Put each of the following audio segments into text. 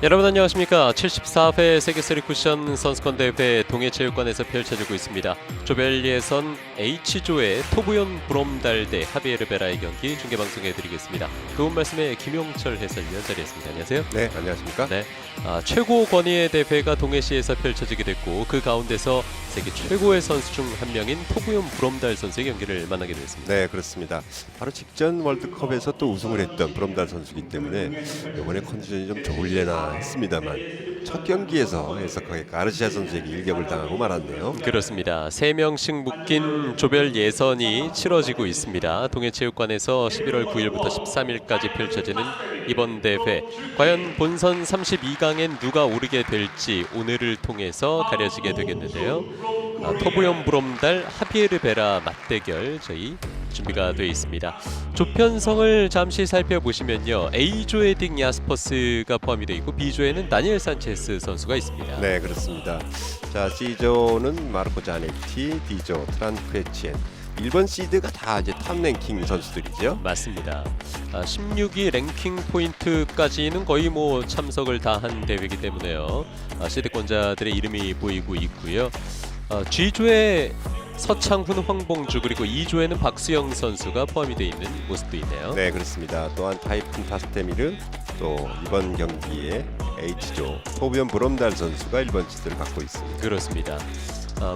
여러분 안녕하십니까. 74회 세계스리 쿠션 선수권 대회 동해체육관에서 펼쳐지고 있습니다. 조별 예선 H조의 토부연 브롬달 대 하비에르 베라의 경기 중계방송해드리겠습니다. 그분 말씀에 김용철 해설위원 자리했습니다. 안녕하세요. 네, 안녕하십니까. 네, 최고 권위의 대회가 동해시에서 펼쳐지게 됐고 그 가운데서 세계 최고의 선수 중 한 명인 토부연 브롬달 선수의 경기를 만나게 됐습니다. 네, 그렇습니다. 바로 직전 월드컵에서 또 우승을 했던 브롬달 선수이기 때문에 이번에 컨디션이 좀 좋으려나 했습니다만 첫 경기에서 해석하게 가르시아 선수에게 일격을 당하고 말았네요. 그렇습니다. 3명씩 묶인 조별 예선이 치러지고 있습니다. 동해체육관에서 11월 9일부터 13일까지 펼쳐지는 이번 대회, 과연 본선 32강엔 누가 오르게 될지 오늘을 통해서 가려지게 되겠는데요. 토부연 브롬달 하비에르 베라 맞대결 저희 준비가 되어 있습니다. 조편성을 잠시 살펴보시면요, A조에 딕 야스퍼스가 포함이 되어 있고 B조에는 다니엘 산체스 선수가 있습니다. 네, 그렇습니다. 자, C조는 마르코 자네티, D조 트란크에치엔, 1번 시드가 다 이제 탑 랭킹 선수들이죠. 맞습니다. 16위 랭킹 포인트까지는 거의 뭐 참석을 다 한 대회이기 때문에요. 시드권자들의 이름이 보이고 있고요. G조에 서창훈, 황봉주, 그리고 2조에는 박수영 선수가 포함이 되어 있는 모습도 있네요. 네, 그렇습니다. 또한 타이푼 타스테미르, 또 이번 경기에 H조 토비언 브롬달 선수가 1번 시드를 갖고 있습니다. 그렇습니다.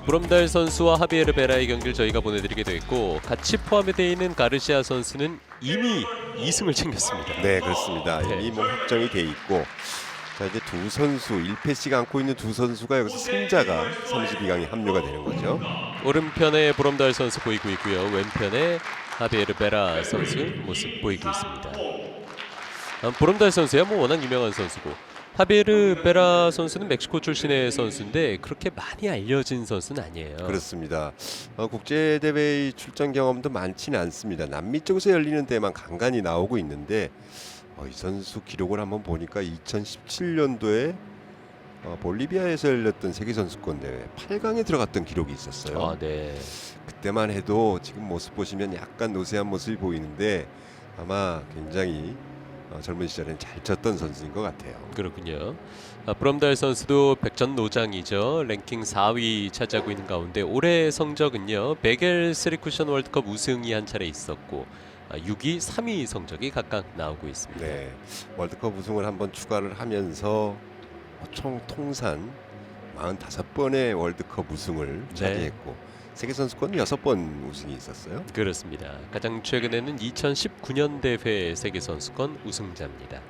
브롬달 선수와 하비에르 베라의 경기를 저희가 보내드리게 됐고, 같이 포함이 되어 있는 가르시아 선수는 이미 2승을 챙겼습니다. 네, 그렇습니다. 네. 이미 뭐 확정이 돼 있고, 자, 이제 두 선수 1패씩 안고 있는 두 선수가 여기서 승자가 32강에 합류가 되는 거죠. 오른편에 브롬달 선수 보이고 있고요. 왼편에 하비에르 베라 선수 모습 보이고 있습니다. 브롬달 선수야 뭐 워낙 유명한 선수고, 하비에르 베라 선수는 멕시코 출신의 선수인데 그렇게 많이 알려진 선수는 아니에요. 그렇습니다. 국제 대회 출전 경험도 많지는 않습니다. 남미 쪽에서 열리는 데만 간간히 나오고 있는데, 이 선수 기록을 한번 보니까 2017년도에 볼리비아에서 열렸던 세계 선수권 대회 8강에 들어갔던 기록이 있었어요. 네. 그때만 해도 지금 모습 보시면 약간 노쇠한 모습이 보이는데 아마 굉장히 젊은 시절엔 잘 쳤던 선수인 것 같아요. 그렇군요. 브롬달 선수도 백전노장이죠. 랭킹 4위 차지하고 있는 가운데 올해 성적은요, 베겔 3쿠션 월드컵 우승이 한 차례 있었고 6위, 3위 성적이 각각 나오고 있습니다. 네, 월드컵 우승을 한번 추가를 하면서 총 통산 45번의 월드컵 우승을 차지했고 세계 선수권 6번 우승이 있었어요. 그렇습니다. 가장 최근에는 2019년 대회 세계 선수권 우승자입니다.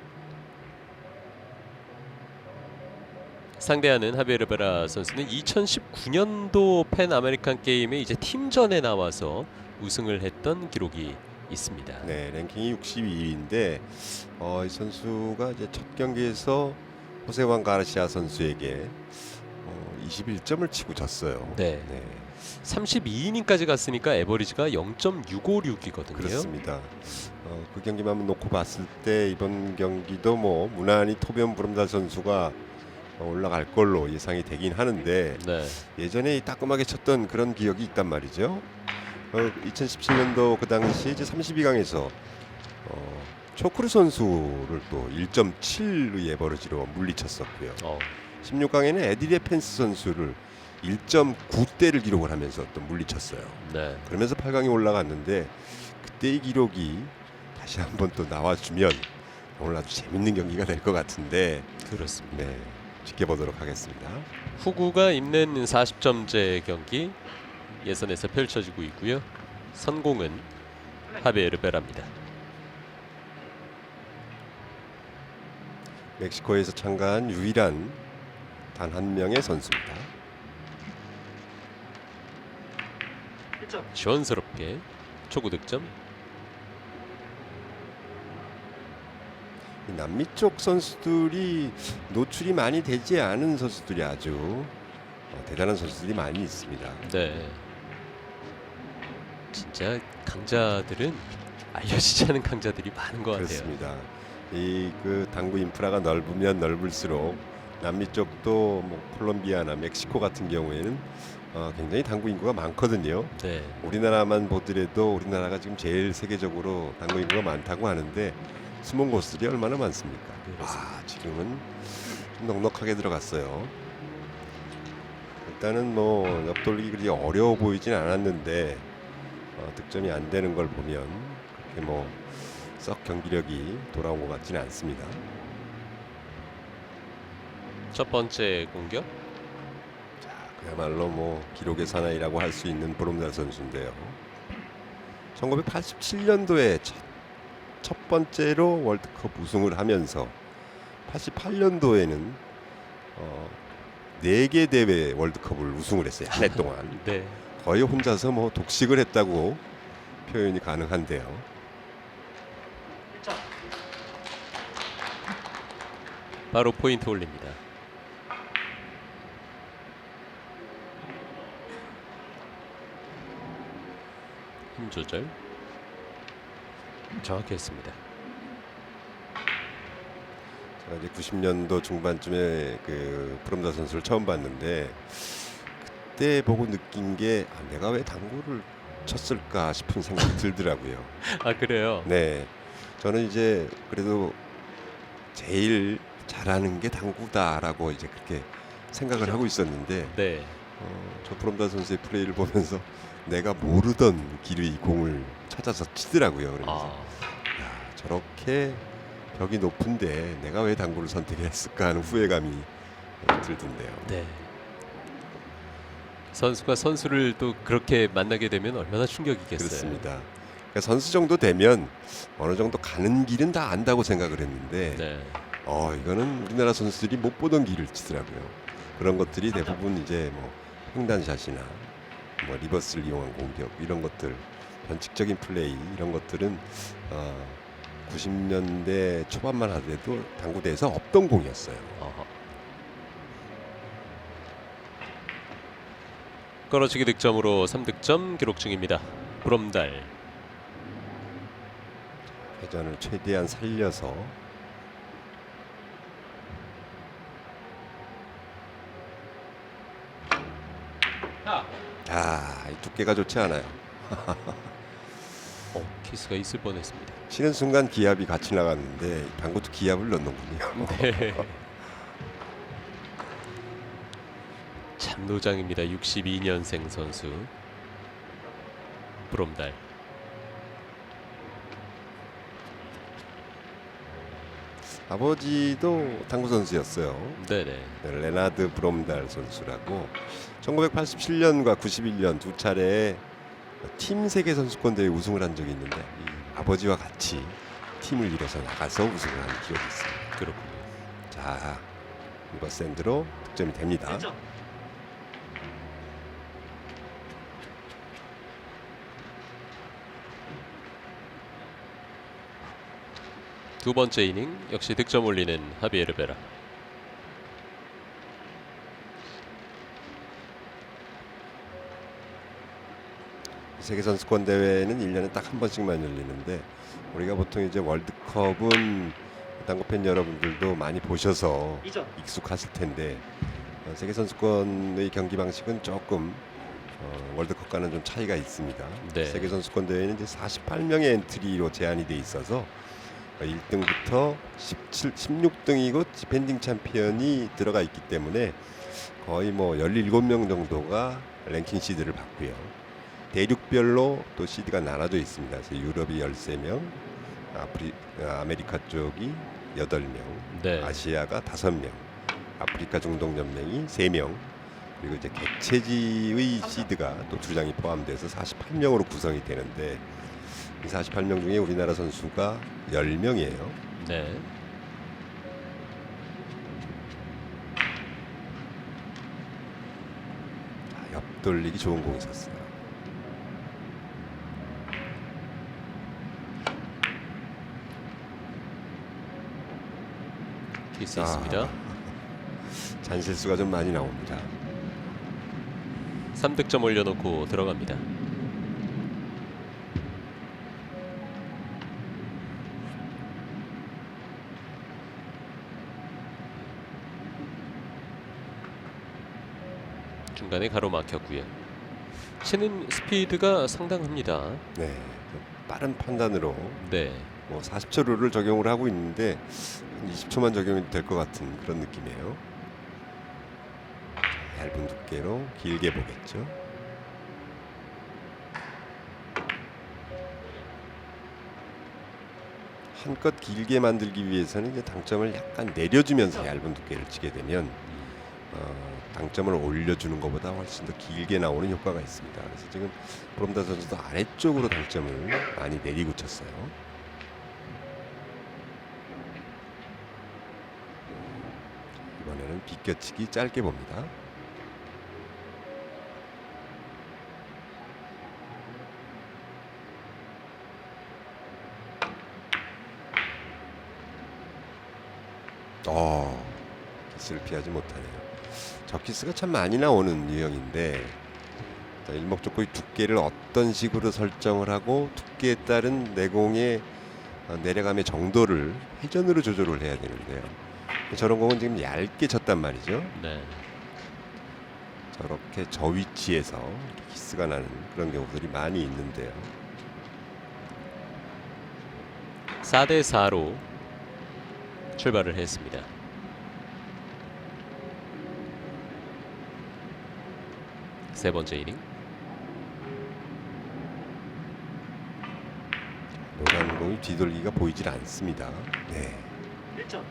상대하는 하비에르 베라 선수는 2019년도 팬 아메리칸 게임에 이제 팀전에 나와서 우승을 했던 기록이 있습니다. 네, 랭킹이 62위인데 이 선수가 이제 첫 경기에서 호세왕 가르시아 선수에게 21점을 치고 졌어요. 네. 32이닝까지 갔으니까 에버리지가 0.656이거든요. 그렇습니다. 그 경기만 놓고 봤을 때 이번 경기도 뭐 무난히 토비언 브롬달 선수가 올라갈 걸로 예상이 되긴 하는데, 예전에 따끔하게 쳤던 그런 기억이 있단 말이죠. 2017년도 그 당시 이제 32강에서 초크루 선수를 또 1.7의 에버리지로 물리쳤었고요. 16강에는 에디레 펜스 선수를 1.9대를 기록을 하면서 또 물리쳤어요. 그러면서 8강에 올라갔는데 그때의 기록이 다시 한번 또 나와주면 오늘 아주 재밌는 경기가 될 것 같은데, 그렇습니다. 네, 지켜보도록 하겠습니다. 후구가 있는 40점제 경기 예선에서 펼쳐지고 있고요. 선공은 하비에르 베라입니다. 멕시코에서 참가한 유일한 단 한 명의 선수입니다. 시원스럽게 초구 득점. 남미 쪽 선수들이 노출이 많이 되지 않은 선수들이 아주 대단한 선수들이 많이 있습니다. 네. 진짜 강자들은 알려지지 않은 강자들이 많은 것 같아요. 그렇습니다. 이 그 당구 인프라가 넓으면 넓을수록 남미 쪽도 뭐 콜롬비아나 멕시코 같은 경우에는 굉장히 당구 인구가 많거든요. 우리나라만 보더라도 우리나라가 지금 제일 세계적으로 당구 인구가 많다고 하는데 숨은 곳들이 얼마나 많습니까? 네, 그렇습니다. 지금은 좀 넉넉하게 들어갔어요. 일단은 뭐 옆돌리기 그리 어려워 보이진 않았는데 득점이 안 되는 걸 보면 그렇게 뭐 썩 경기력이 돌아온 것 같지는 않습니다. 첫 번째 공격. 그야말로 뭐 기록의 사나이라고 할 수 있는 브롬달 선수인데요. 1987년도에 첫 번째로 월드컵 우승을 하면서 88년도에는 4개 대회 월드컵을 우승을 했어요. 한 해 동안. 네. 거의 혼자서 뭐 독식을 했다고 표현이 가능한데요. 바로 포인트 올립니다. 힘 조절 정확히 했습니다. 제가 이제 90년도 중반쯤에 그 브롬달 선수를 처음 봤는데 그때 보고 느낀 게 내가 왜 당구를 쳤을까 싶은 생각이 들더라고요. 아, 그래요? 네, 저는 이제 그래도 제일 잘하는 게 당구다라고 이제 그렇게 생각을 하고 있었는데 네. 저 브롬달 선수의 플레이를 보면서 내가 모르던 길의 공을 찾아서 치더라고요. 그래서 야, 저렇게 벽이 높은데 내가 왜 당구를 선택했을까 하는 후회감이 들던데요. 네. 선수가 선수를 또 그렇게 만나게 되면 얼마나 충격이겠어요. 그렇습니다. 그러니까 선수 정도 되면 어느 정도 가는 길은 다 안다고 생각을 했는데 네. 이거는 우리나라 선수들이 못 보던 길을 치더라고요. 그런 것들이 대부분 이제 뭐 횡단샷이나 뭐 리버스를 이용한 공격 이런 것들, 변칙적인 플레이 이런 것들은 90년대 초반만 하더라도 당구대에서 없던 공이었어요. 어허. 걸어치기 득점으로 3득점 기록 중입니다. 브롬달. 회전을 최대한 살려서 이 두께가 좋지 않아요. 키스가 있을 뻔했습니다. 치는 순간 기압이 같이 나갔는데 당구도 기압을 넣는군요. 네. 참노장입니다. 62년생 선수 브롬달. 아버지도 당구 선수였어요. 네네. 레나드 브롬달 선수라고 1987년과 91년 두 차례 팀 세계 선수권 대회 우승을 한 적이 있는데 아버지와 같이 팀을 이뤄서 나가서 우승을 한 기억이 있습니다. 그렇군요. 자, 리버스핸드로 득점이 됩니다. 두 번째 이닝 역시 득점 올리는 하비에르 베라. 세계 선수권 대회는 1년에 딱 한 번씩만 열리는데 우리가 보통 이제 월드컵은 당구 팬 여러분들도 많이 보셔서 익숙하실 텐데 세계 선수권의 경기 방식은 조금 월드컵과는 좀 차이가 있습니다. 네. 세계 선수권 대회는 이제 48명의 엔트리로 제한이 돼 있어서 1등부터 16등이고 디펜딩 챔피언이 들어가 있기 때문에 거의 뭐 17명 정도가 랭킹 시드를 받고요. 대륙별로 또 시드가 나눠져 있습니다. 그래서 유럽이 13명, 아메리카 쪽이 8명, 네. 아시아가 5명, 아프리카 중동연맹이 3명, 그리고 이제 객체지의 시드가 또 2장이 포함돼서 48명으로 구성이 되는데 이 48명 중에 우리나라 선수가 10명이에요. 네. 옆돌리기 좋은 공이 섰어요. 키스 있습니다. 잔실수가 좀 많이 나옵니다. 3득점 올려놓고 들어갑니다. 중간에 가로막혔고요. 치는 스피드가 상당합니다. 네, 빠른 판단으로 네. 뭐 40초 룰을 적용을 하고 있는데 20초만 적용이 될 것 같은 그런 느낌이에요. 얇은 두께로 길게 보겠죠. 한껏 길게 만들기 위해서는 이제 당점을 약간 내려주면서 얇은 두께를 치게 되면 당점을 올려주는 것보다 훨씬 더 길게 나오는 효과가 있습니다. 그래서 지금 브롬다 선수도 아래쪽으로 당점을 많이 내리고 쳤어요. 이번에는 비껴치기 짧게 봅니다. 키스를 피하지 못하네요. 저 키스가 참 많이 나오는 유형인데 일목적고 두께를 어떤 식으로 설정을 하고 두께에 따른 내공의 내려감의 정도를 회전으로 조절을 해야 되는데요. 저런 공은 지금 얇게 쳤단 말이죠. 네. 저렇게 저 위치에서 키스가 나는 그런 경우들이 많이 있는데요. 4대 4로 출발을 했습니다. 세 번째 이닝. 노란 공이 뒤돌기가 보이질 않습니다. 네. 1점.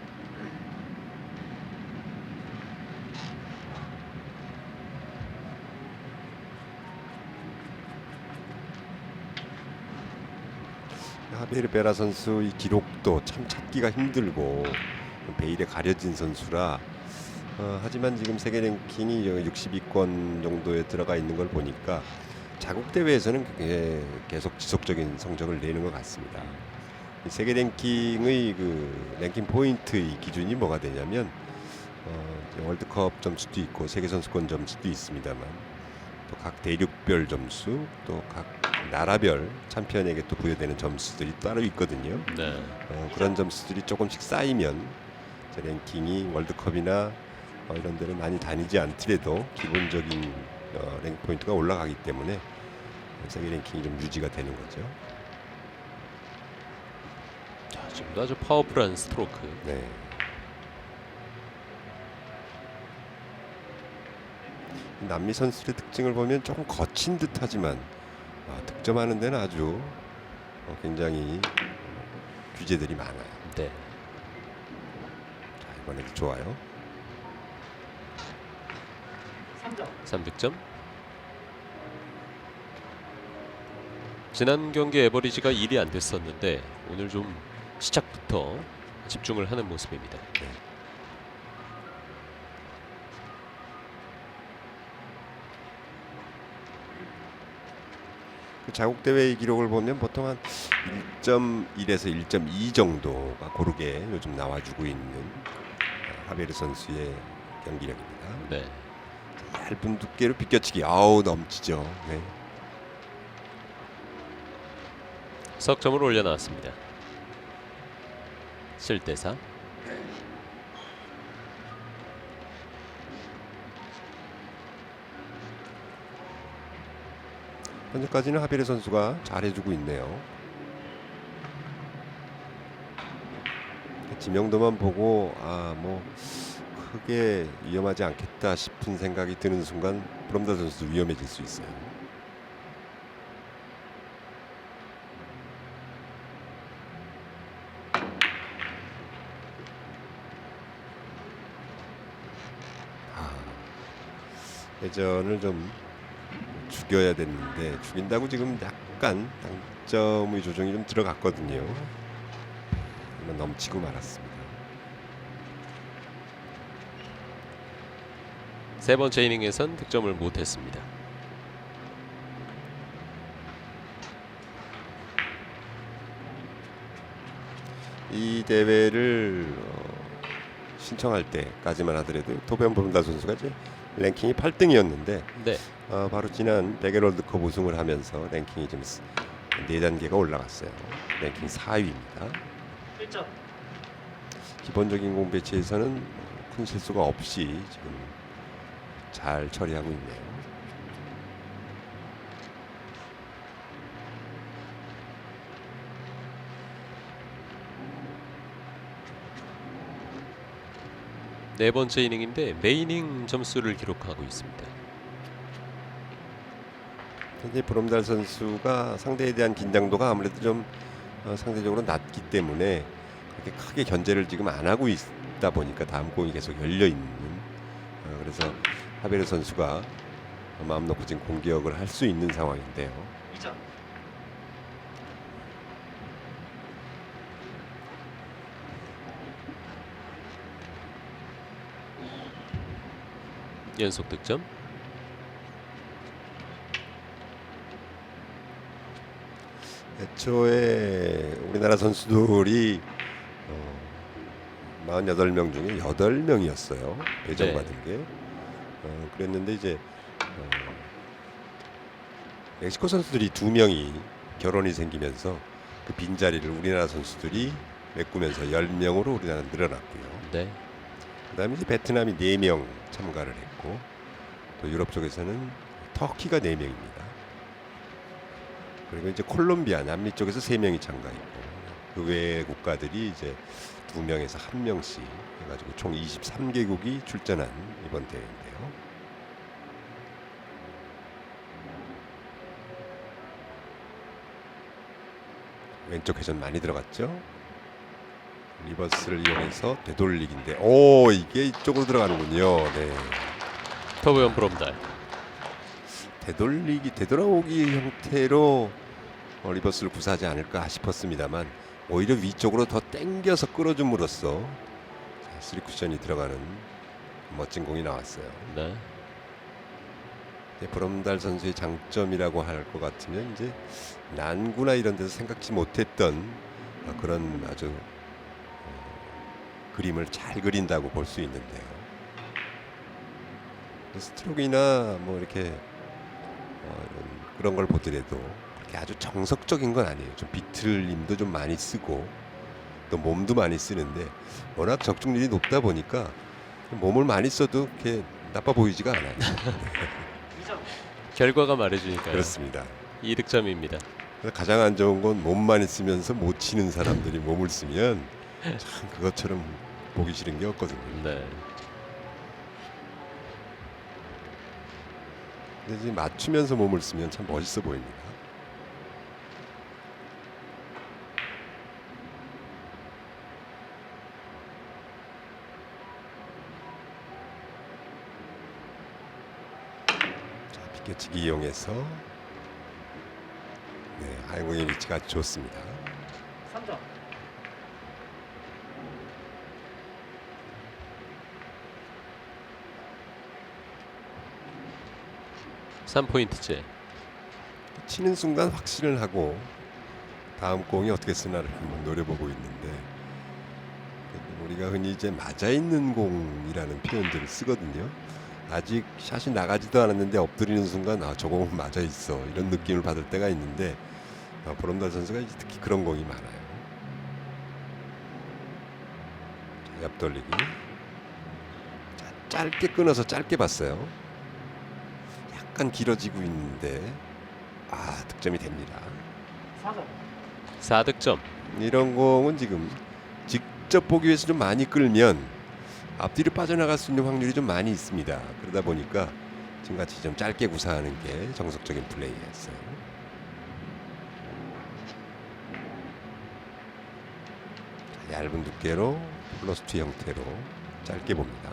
하비에르 베라 선수 이 기록도 참 찾기가 힘들고 베일에 가려진 선수라 하지만 지금 세계 랭킹이 60위권 정도에 들어가 있는 걸 보니까 자국 대회에서는 계속 지속적인 성적을 내는 것 같습니다. 세계 랭킹의 그 랭킹 포인트의 기준이 뭐가 되냐면 월드컵 점수도 있고 세계 선수권 점수도 있습니다만 또 각 대륙별 점수 또 각 나라별 챔피언에게 또 부여되는 점수들이 따로 있거든요. 네. 그런 점수들이 조금씩 쌓이면 랭킹이 월드컵이나 이런 데를 많이 다니지 않더라도 기본적인 랭킹 포인트가 올라가기 때문에 세계 랭킹이 좀 유지가 되는 거죠. 자, 지금도 아주 파워풀한 스트로크. 네. 남미 선수들의 특징을 보면 조금 거친 듯하지만 득점하는 데는 아주 굉장히 규제들이 많아요. 네. 자, 이번에도 좋아요. 3점. 3득점. 지난 경기 에버리지가 1이 안 됐었는데 오늘 좀 시작부터 집중을 하는 모습입니다. 네. 그 자국 대회 기록을 보면 보통 한 1.1에서 1.2 정도가 고르게 요즘 나와주고 있는 하베르 선수의 경기력입니다. 네. 얇은 두께로 비껴치기. 아우 넘치죠. 네. 석점을 올려놨습니다. 7대 4. 현재까지는 하베르 선수가 잘해주고 있네요. 지명도만 보고 뭐 크게 위험하지 않겠다 싶은 생각이 드는 순간 브롬다 선수도 위험해질 수 있어요. 회전을 좀 죽여야 됐는데 죽인다고 지금 약간 당점의 조정이 좀 들어갔거든요. 넘치고 말았습니다. 세 번째 이닝에선 득점을 못했습니다. 이 대회를 신청할 때까지만 하더라도 토비안 브롬다 선수가 이제 랭킹이 8등이었는데 네. 바로 지난 대결 월드컵 우승을 하면서 랭킹이 좀 4단계가 올라갔어요. 랭킹 4위입니다. 1점. 기본적인 공 배치에서는 큰 실수가 없이 지금 잘 처리하고 있네요. 네 번째 이닝인데 매이닝 점수를 기록하고 있습니다. 현재 브롬달 선수가 상대에 대한 긴장도가 아무래도 좀 상대적으로 낮기 때문에 그렇게 크게 견제를 지금 안 하고 있다 보니까 다음 공이 계속 열려 있는 그래서 하베르 선수가 마음 놓고 지금 공격을 할 수 있는 상황인데요. 2점. 연속 득점. 애초에 우리나라 선수들이 48명 중에 8명이었어요. 배정받은 게. 그랬는데 이제 멕시코 선수들이 2명이 결혼이 생기면서 그 빈자리를 우리나라 선수들이 메꾸면서 10명으로 우리나라는 늘어났고요. 네. 그다음에 이제 베트남이 4명 참가를 했고 또 유럽 쪽에서는 터키가 4명입니다. 그리고 이제 콜롬비아 남미 쪽에서 3명이 참가했고 그 외의 국가들이 이제 2명에서 1명씩 해가지고 총 23개국이 출전한 이번 대회인데요. 왼쪽 회전 많이 들어갔죠. 리버스를 이용해서 되돌리기인데 오 이게 이쪽으로 들어가는군요. 네. 토브연 브롬달. 되돌아오기 형태로 리버스를 구사하지 않을까 싶었습니다만 오히려 위쪽으로 더 당겨서 끌어줌으로써 3쿠션이 들어가는 멋진 공이 나왔어요. 네. 브롬달 선수의 장점이라고 할 것 같으면 이제 난구나 이런 데서 생각지 못했던 그런 아주 그림을 잘 그린다고 볼 수 있는데요. 스트로크나 뭐 이렇게 그런 걸 보더라도 그렇게 아주 정석적인 건 아니에요. 좀 비틀림도 좀 많이 쓰고 또 몸도 많이 쓰는데 워낙 적중률이 높다 보니까 몸을 많이 써도 그렇게 나빠 보이지가 않아요. 2점. 결과가 말해주니까요. 그렇습니다. 2득점입니다. 가장 안 좋은 건 몸만 있으면서 못 치는 사람들이 몸을 쓰면 참 그것처럼 보기 싫은 게 없거든요. 네. 근데 지금 맞추면서 몸을 쓰면 참 멋있어 보입니다. 자, 비껴치기 이용해서 네, 하이공의 위치가 아주 좋습니다. 3점. (3포인트째) 치는 순간 확신을 하고 다음 공이 어떻게 쓰나를 한번 노려보고 있는데 우리가 흔히 이제 맞아 있는 공이라는 표현들을 쓰거든요. 아직 샷이 나가지도 않았는데 엎드리는 순간 저 공은 맞아 있어 이런 느낌을 받을 때가 있는데 브롬달 선수가 이제 특히 그런 공이 많아요. 자, 옆 돌리기. 자, 짧게 끊어서 짧게 봤어요. 약간 길어지고 있는데 득점이 됩니다. 4점. 4득점. 이런 공은 지금 직접 보기 위해서 좀 많이 끌면 앞뒤로 빠져나갈 수 있는 확률이 좀 많이 있습니다. 그러다 보니까 지금같이 좀 짧게 구사하는 게 정석적인 플레이였어요. 얇은 두께로 플러스2 형태로 짧게 봅니다.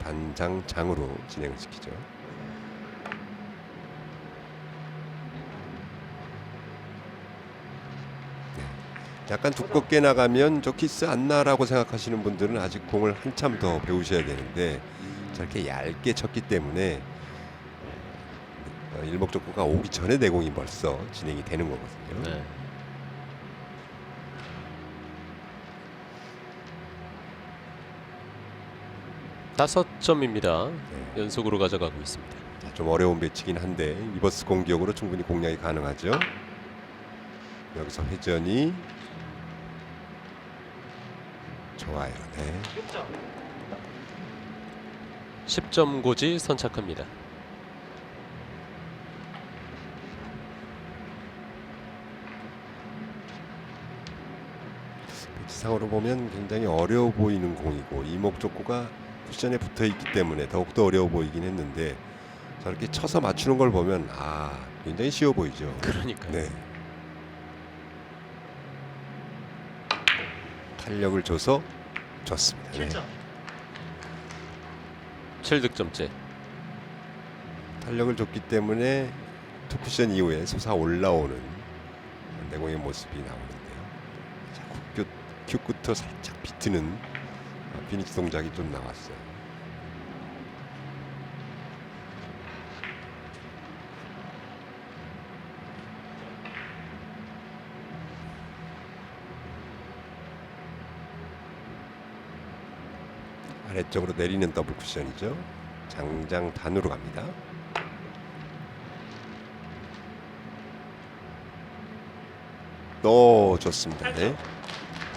반장장으로 진행을 시키죠. 약간 두껍게 나가면 저 키스 안 나라고 생각하시는 분들은 아직 공을 한참 더 배우셔야 되는데 저렇게 얇게 쳤기 때문에 일목적구가 오기 전에 내공이 벌써 진행이 되는 거거든요. 네. 다섯 점입니다. 네. 연속으로 가져가고 있습니다. 자, 좀 어려운 배치긴 한데 리버스 공격으로 충분히 공략이 가능하죠. 여기서 회전이 좋아요. 네. 6점. 10점 고지 선착합니다. 배치상으로 보면 굉장히 어려워 보이는 공이고 이목적구가 쿠션에 붙어 있기 때문에 더욱더 어려워 보이긴 했는데 저렇게 쳐서 맞추는 걸 보면 굉장히 쉬워 보이죠. 그러니까요. 네. 탄력을 줘서 좋습니다. 네. 7점. 7득점째. 탄력을 줬기 때문에 투쿠션 이후에 솟아 올라오는 내공의 모습이 나오는데요. 자, 큐부터 살짝 비트는 피니시 동작이 좀 나왔어요. 아래쪽으로 내리는 더블 쿠션이죠. 장장 단으로 갑니다. 좋습니다. 네.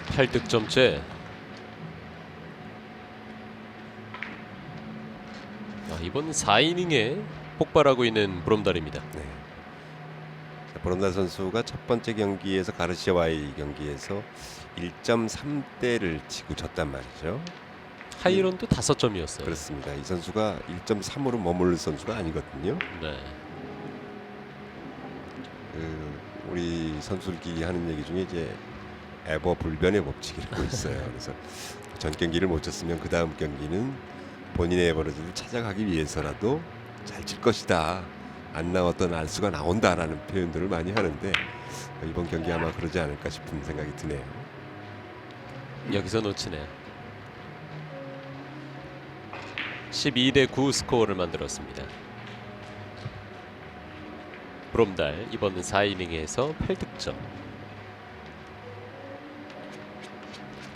8득점째. 이번 4이닝에 폭발하고 있는 브롬달입니다. 네. 브롬달 선수가 첫 번째 경기에서 가르시아와의 경기에서 1.3대를 치고 졌단 말이죠. 하이런도 5점이었어요. 그렇습니다. 이 선수가 1.3으로 머무를 선수가 아니거든요. 네. 우리 선수들끼리 하는 얘기 중에 이제 에버 불변의 법칙이라고 있어요. 그래서 전 경기를 못 쳤으면 그 다음 경기는 본인의 에버리지를 찾아가기 위해서라도 잘 칠 것이다. 안 나왔던 알수가 나온다라는 표현들을 많이 하는데 이번 경기 아마 그러지 않을까 싶은 생각이 드네요. 여기서 놓치네요. 12대9 스코어를 만들었습니다. 브롬달 이번 4이닝에서 8득점.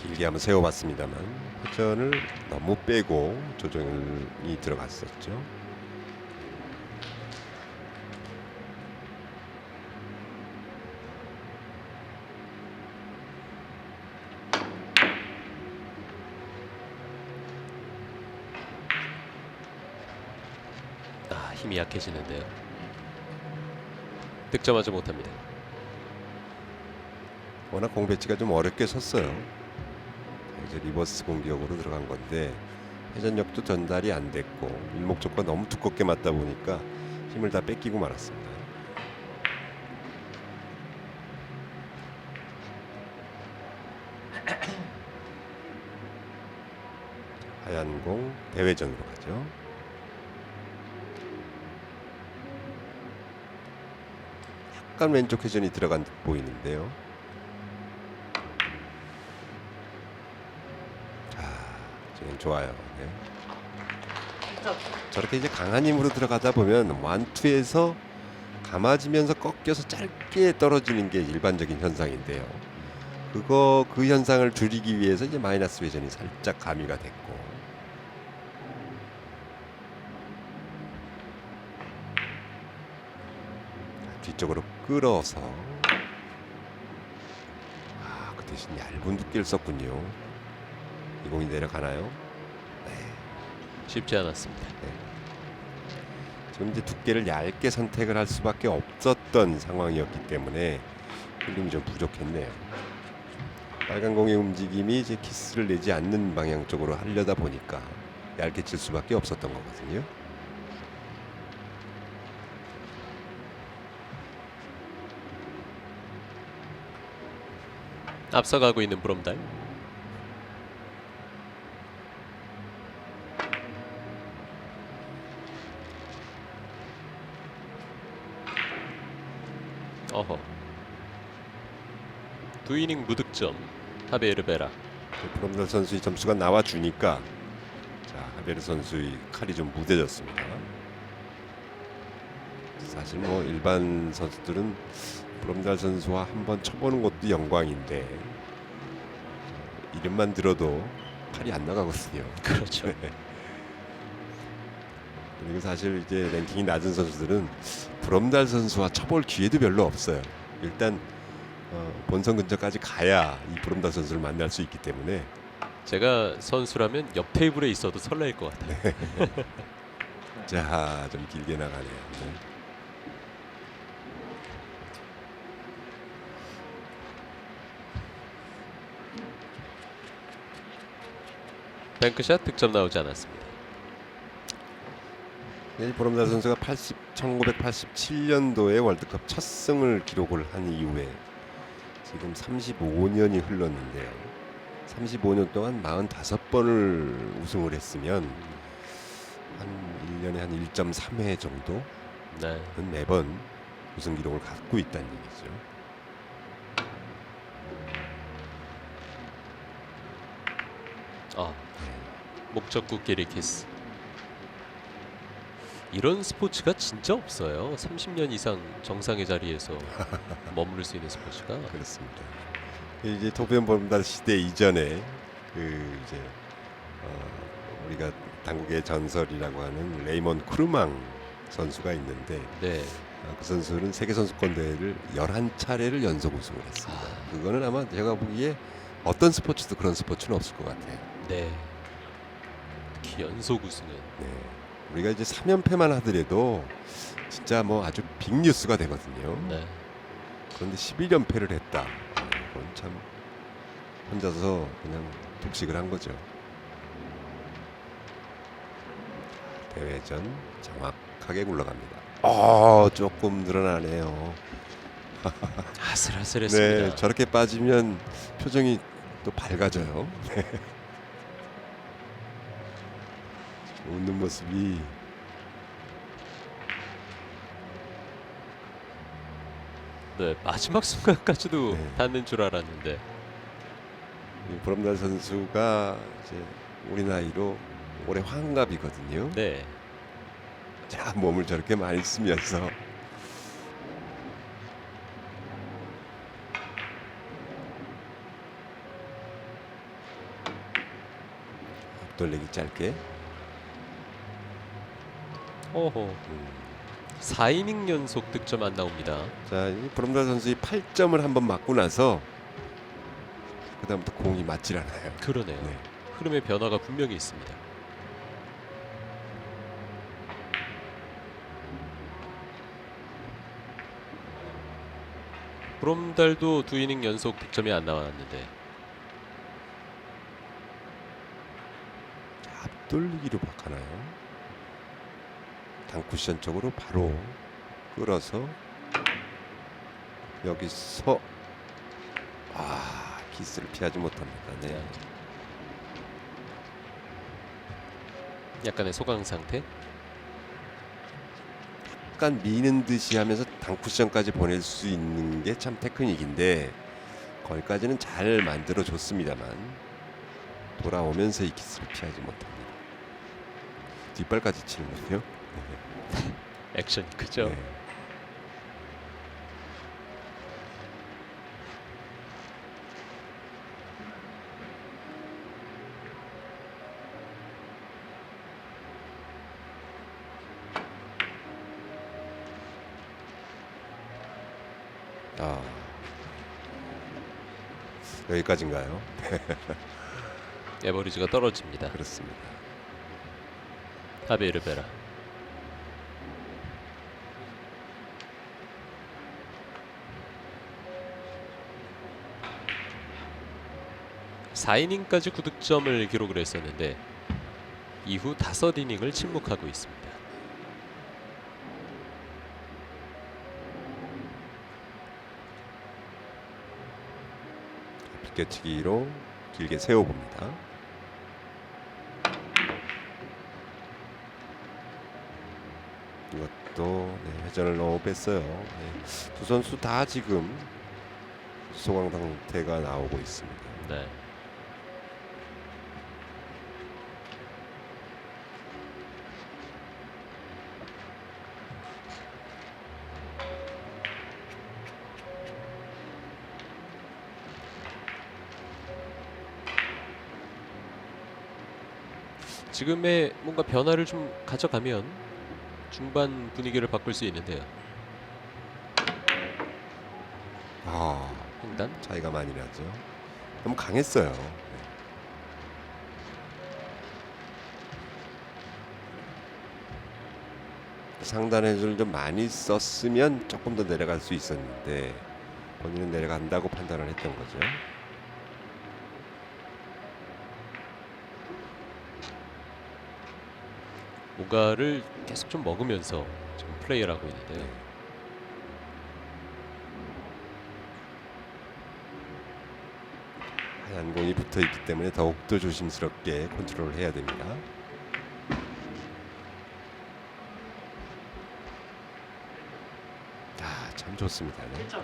길게 한번 세워봤습니다만 회전을 너무 빼고 조정이 들어갔었죠. 힘이 약해지는데요. 득점하지 못합니다. 워낙 공 배치가 좀 어렵게 섰어요. 이제 리버스 공격으로 들어간 건데 회전력도 전달이 안 됐고 일목적과 너무 두껍게 맞다 보니까 힘을 다 뺏기고 말았습니다. 하얀 공 대회전으로 가죠. 약간 왼쪽 회전이 들어간 듯 보이는데요. 지금 좋아요. 네. 7점. 저렇게 이제 강한 힘으로 들어가다 보면 완투에서 감아지면서 꺾여서 짧게 떨어지는 게 일반적인 현상인데요. 그 현상을 줄이기 위해서 이제 마이너스 회전이 살짝 가미가 됐고, 뒤쪽으로 끌어서 그 대신 얇은 두께를 썼군요. 이 공이 내려가나요? 네. 쉽지 않았습니다. 지금 이제 두께를 얇게 선택을 할 수밖에 없었던 상황이었기 때문에 힘이 좀 부족했네요. 빨간 공의 움직임이 이제 키스를 내지 않는 방향 쪽으로 하려다 보니까 얇게 칠 수밖에 없었던 거거든요. 앞서가고 있는 브롬달. 어허. 2이닝 무득점. 하베르베라. 브롬달 선수의 점수가 나와주니까 하베르 선수의 칼이 좀 무뎌졌습니다. 사실 뭐 일반 선수들은 브롬달 선수와 한번 쳐보는 것도 영광인데 이름만 들어도 칼이 안 나가거든요. 그렇죠. 그리고 사실 이제 랭킹이 낮은 선수들은 브롬달 선수와 쳐볼 기회도 별로 없어요. 일단 본선 근처까지 가야 이 브롬달 선수를 만날 수 있기 때문에 제가 선수라면 옆 테이블에 있어도 설레일 것 같아요. 자, 좀 길게 나가네요. 네. 뱅크샷 득점 나오지 않았습니다. 이 보름달 선수가 1987년도에 월드컵 첫 승을 기록을 한 이후에 지금 35년이 흘렀는데요. 35년 동안 45번을 우승을 했으면 한 1년에 한 1.3회 정도는 네. 매번 우승 기록을 갖고 있다는 얘기죠. 목적국끼리 키스. 이런 스포츠가 진짜 없어요. 30년 이상 정상의 자리에서 머무를 수 있는 스포츠가. 그렇습니다. 이제 토비언 보름달 시대 이전에 그 이제 우리가 당국의 전설이라고 하는 레이먼 크루망 선수가 있는데 네. 그 선수는 세계 선수권 대회를 11차례를 연속 우승을 했습니다. 그거는 아마 제가 보기에 어떤 스포츠도 그런 스포츠는 없을 것 같아요. 네. 특히 연속 우승은. 네. 우리가 이제 3연패만 하더라도 진짜 뭐 아주 빅뉴스가 되거든요. 네. 그런데 11연패를 했다. 그건 참 혼자서 그냥 독식을 한 거죠. 대회전 정확하게 굴러갑니다. 조금 늘어나네요. 아슬아슬했습니다. 네, 저렇게 빠지면 표정이 또 밝아져요. 웃는 모습이 네, 마지막 순간까지도 네. 닿는 줄 알았는데. 이 보름달 선수가 이제 우리 나이로 올해 환갑이거든요. 네. 자, 몸을 저렇게 많이 쓰면서 돌리기 짧게. 오호. 4이닝 연속 득점 안 나옵니다. 자, 이 보름달 선수의 8점을 한번 맞고 나서 그다음부터 공이 맞질 않아요. 그러네요. 네. 흐름의 변화가 분명히 있습니다. 보름달도 2이닝 연속 득점이 안 나왔는데. 앞돌리기로 바꾸나요? 단쿠션 쪽으로 바로 끌어서 여기서 키스를 피하지 못합니다. 네. 약간의 소강 상태. 약간 미는 듯이 하면서 단쿠션까지 보낼 수 있는 게 참 테크닉인데 거기까지는 잘 만들어 줬습니다만 돌아오면서 이 키스를 피하지 못합니다. 뒷발까지 치는군요. 액션 크죠. 네. 여기까지인가요? 에버리지가 떨어집니다. 그렇습니다. 하비에르 베라. (4이닝까지) 9득점을 기록을 했었는데 이후 5이닝을 침묵하고 있습니다. 비껴치기로 길게 세워봅니다. 이것도 회전을 너무 뺐어요. 두 선수 다 지금 소강 상태가 나오고 있습니다. 네. 지금의 뭔가 변화를 좀 가져가면 중반 분위기를 바꿀 수 있는데요. 횡단. 차이가 많이 나죠. 너무 강했어요. 상단 회전을 좀 많이 썼으면 조금 더 내려갈 수 있었는데 본인은 내려간다고 판단을 했던 거죠. 뭔가를 계속 좀 먹으면서 지금 플레이를 하고 있는데요. 하얀 공이 붙어 있기 때문에 더욱더 조심스럽게 컨트롤을 해야 됩니다. 참 좋습니다. 네. 1점.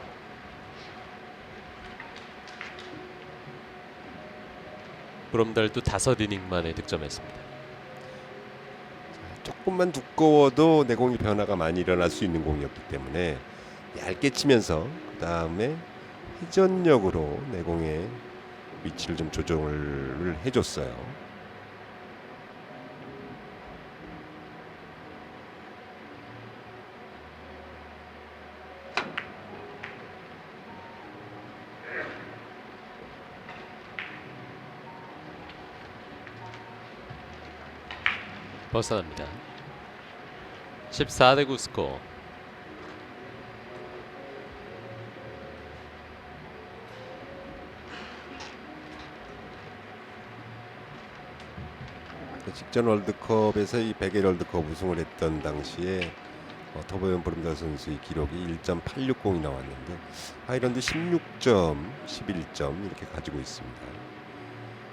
브롬달도 5이닝 만에 득점했습니다. 조금만 두꺼워도 내공이 변화가 많이 일어날 수 있는 공이었기 때문에 얇게 치면서 그 다음에 회전력으로 내공의 위치를 좀 조정을 해줬어요. 벗어납니다. 14대9 스코어. 직전 월드컵에서 이 100일 월드컵 우승을 했던 당시에 토비언 브롬달 선수의 기록이 1.860이 나왔는데 하이런드 16점, 11점 이렇게 가지고 있습니다.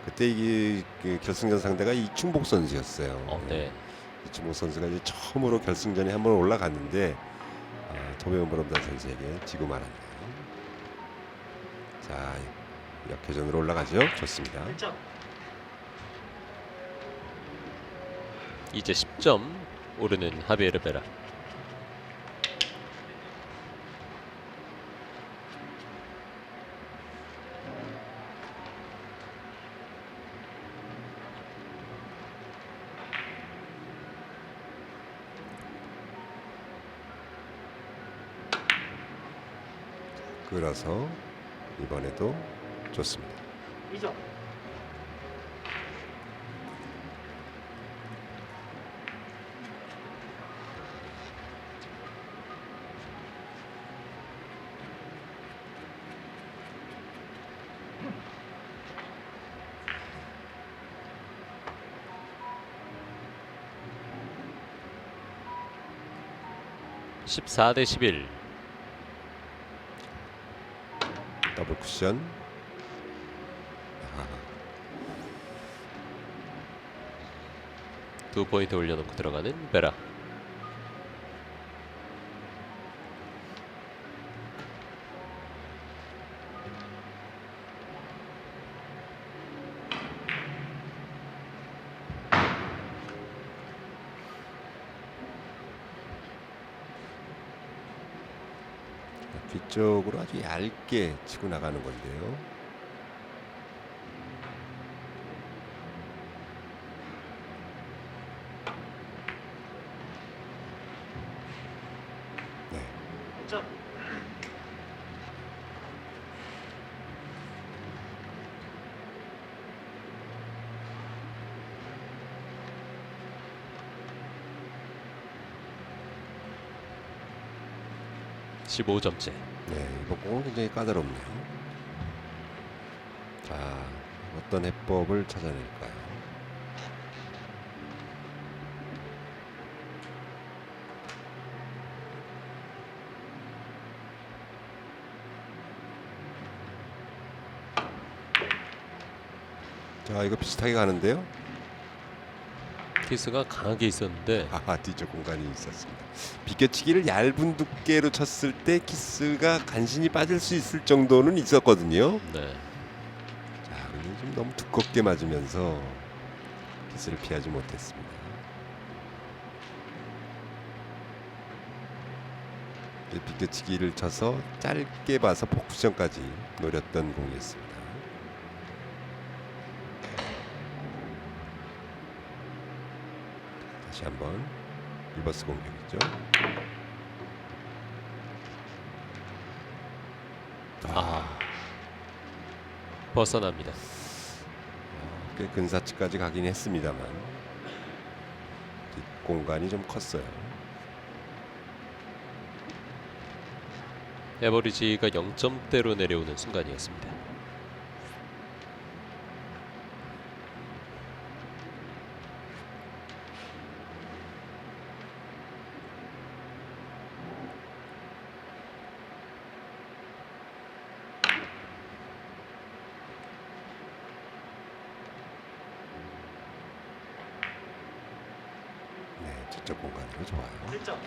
그때 이게 그 결승전 상대가 이충복 선수였어요. 네. 이충복 선수가 이제 처음으로 결승전에 한번 올라갔는데 토비언 브롬달 선수에게 지고 말았네요. 자, 역회전으로 올라가죠. 좋습니다. 1점. 이제 10점 오르는 하비에르 베라. 끌어서 이번에도 좋습니다. 2점. 십 14대11. 더블 쿠션. 두 포인트 올려놓고 들어가는 베라. 뒤쪽으로 아주 얇게 치고 나가는 건데요. 네. 1점. 십오 점째. 네, 이번 공은 굉장히 까다롭네요. 자, 어떤 해법을 찾아낼까요? 자, 이거 비슷하게 가는데요. 키스가 강하게 있었는데 뒤쪽 공간이 있었습니다. 비껴치기를 얇은 두께로 쳤을 때 키스가 간신히 빠질 수 있을 정도는 있었거든요. 네. 자, 근데 좀 너무 두껍게 맞으면서 키스를 피하지 못했습니다. 비껴치기를 쳐서 짧게 봐서 포쿠션까지 노렸던 공이었습니다. 다시 한번 리버스 공격이죠. 벗어납니다. 꽤 근사치까지 가긴 했습니다만 공간이 좀 컸어요. 에버리지가 0점대로 내려오는 순간이었습니다. 뒤쪽 공간으로 좋아요. 1점.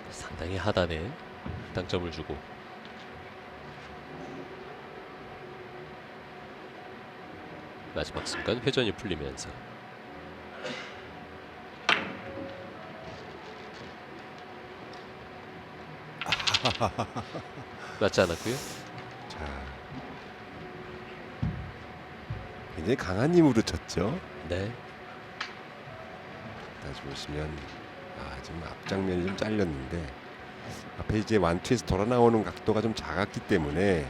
상당히 하단에 당점을 주고 마지막 순간 회전이 풀리면서 맞지 않았고요. 자, 굉장히 강한 힘으로 쳤죠. 네. 다시 보시면 지금 앞장면이 좀 잘렸는데 앞에 이제 완투에서 돌아 나오는 각도가 좀 작았기 때문에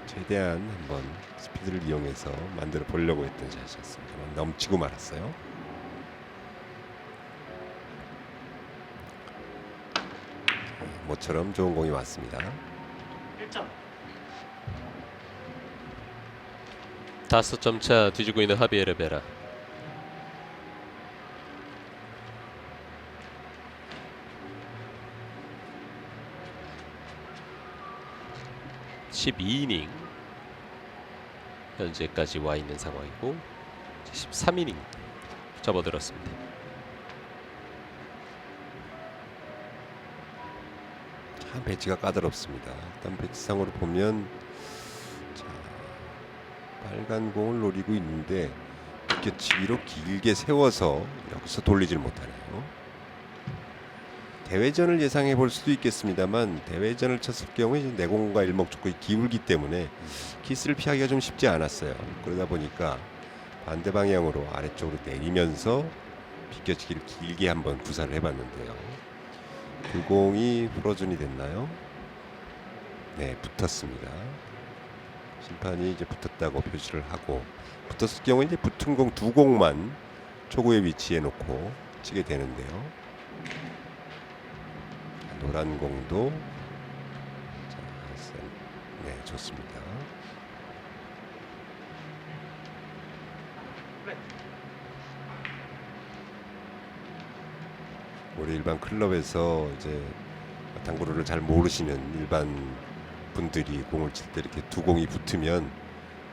최대한 한번 스피드를 이용해서 만들어 보려고 했던 샷이었습니다만 넘치고 말았어요. 모처럼 좋은 공이 왔습니다. 1점. 5점 차 뒤지고 있는 하비에르 베라. (12이닝) 현재까지 와 있는 상황이고 13이닝 접어들었습니다. 참 배치가 까다롭습니다. 일단 배치상으로 보면 자, 빨간 공을 노리고 있는데 비껴치기로 길게 세워서 여기서 돌리질 못하네요. 대회전을 예상해 볼 수도 있겠습니다만 대회전을 쳤을 경우에 내공과 일목적구이 기울기 때문에 키스를 피하기가 좀 쉽지 않았어요. 그러다 보니까 반대 방향으로 아래쪽으로 내리면서 비껴치기를 길게 한번 구사를 해봤는데요. 그 공이 프로즌이 됐나요? 네, 붙었습니다. 심판이 이제 붙었다고 표시를 하고 붙었을 경우에 이제 붙은 공 두 공만 초구에 위치해 놓고 치게 되는데요. 노란 공도 네, 좋습니다. 우리 일반 클럽에서 이제 당구를 잘 모르시는 일반 분들이 공을 칠 때 이렇게 두 공이 붙으면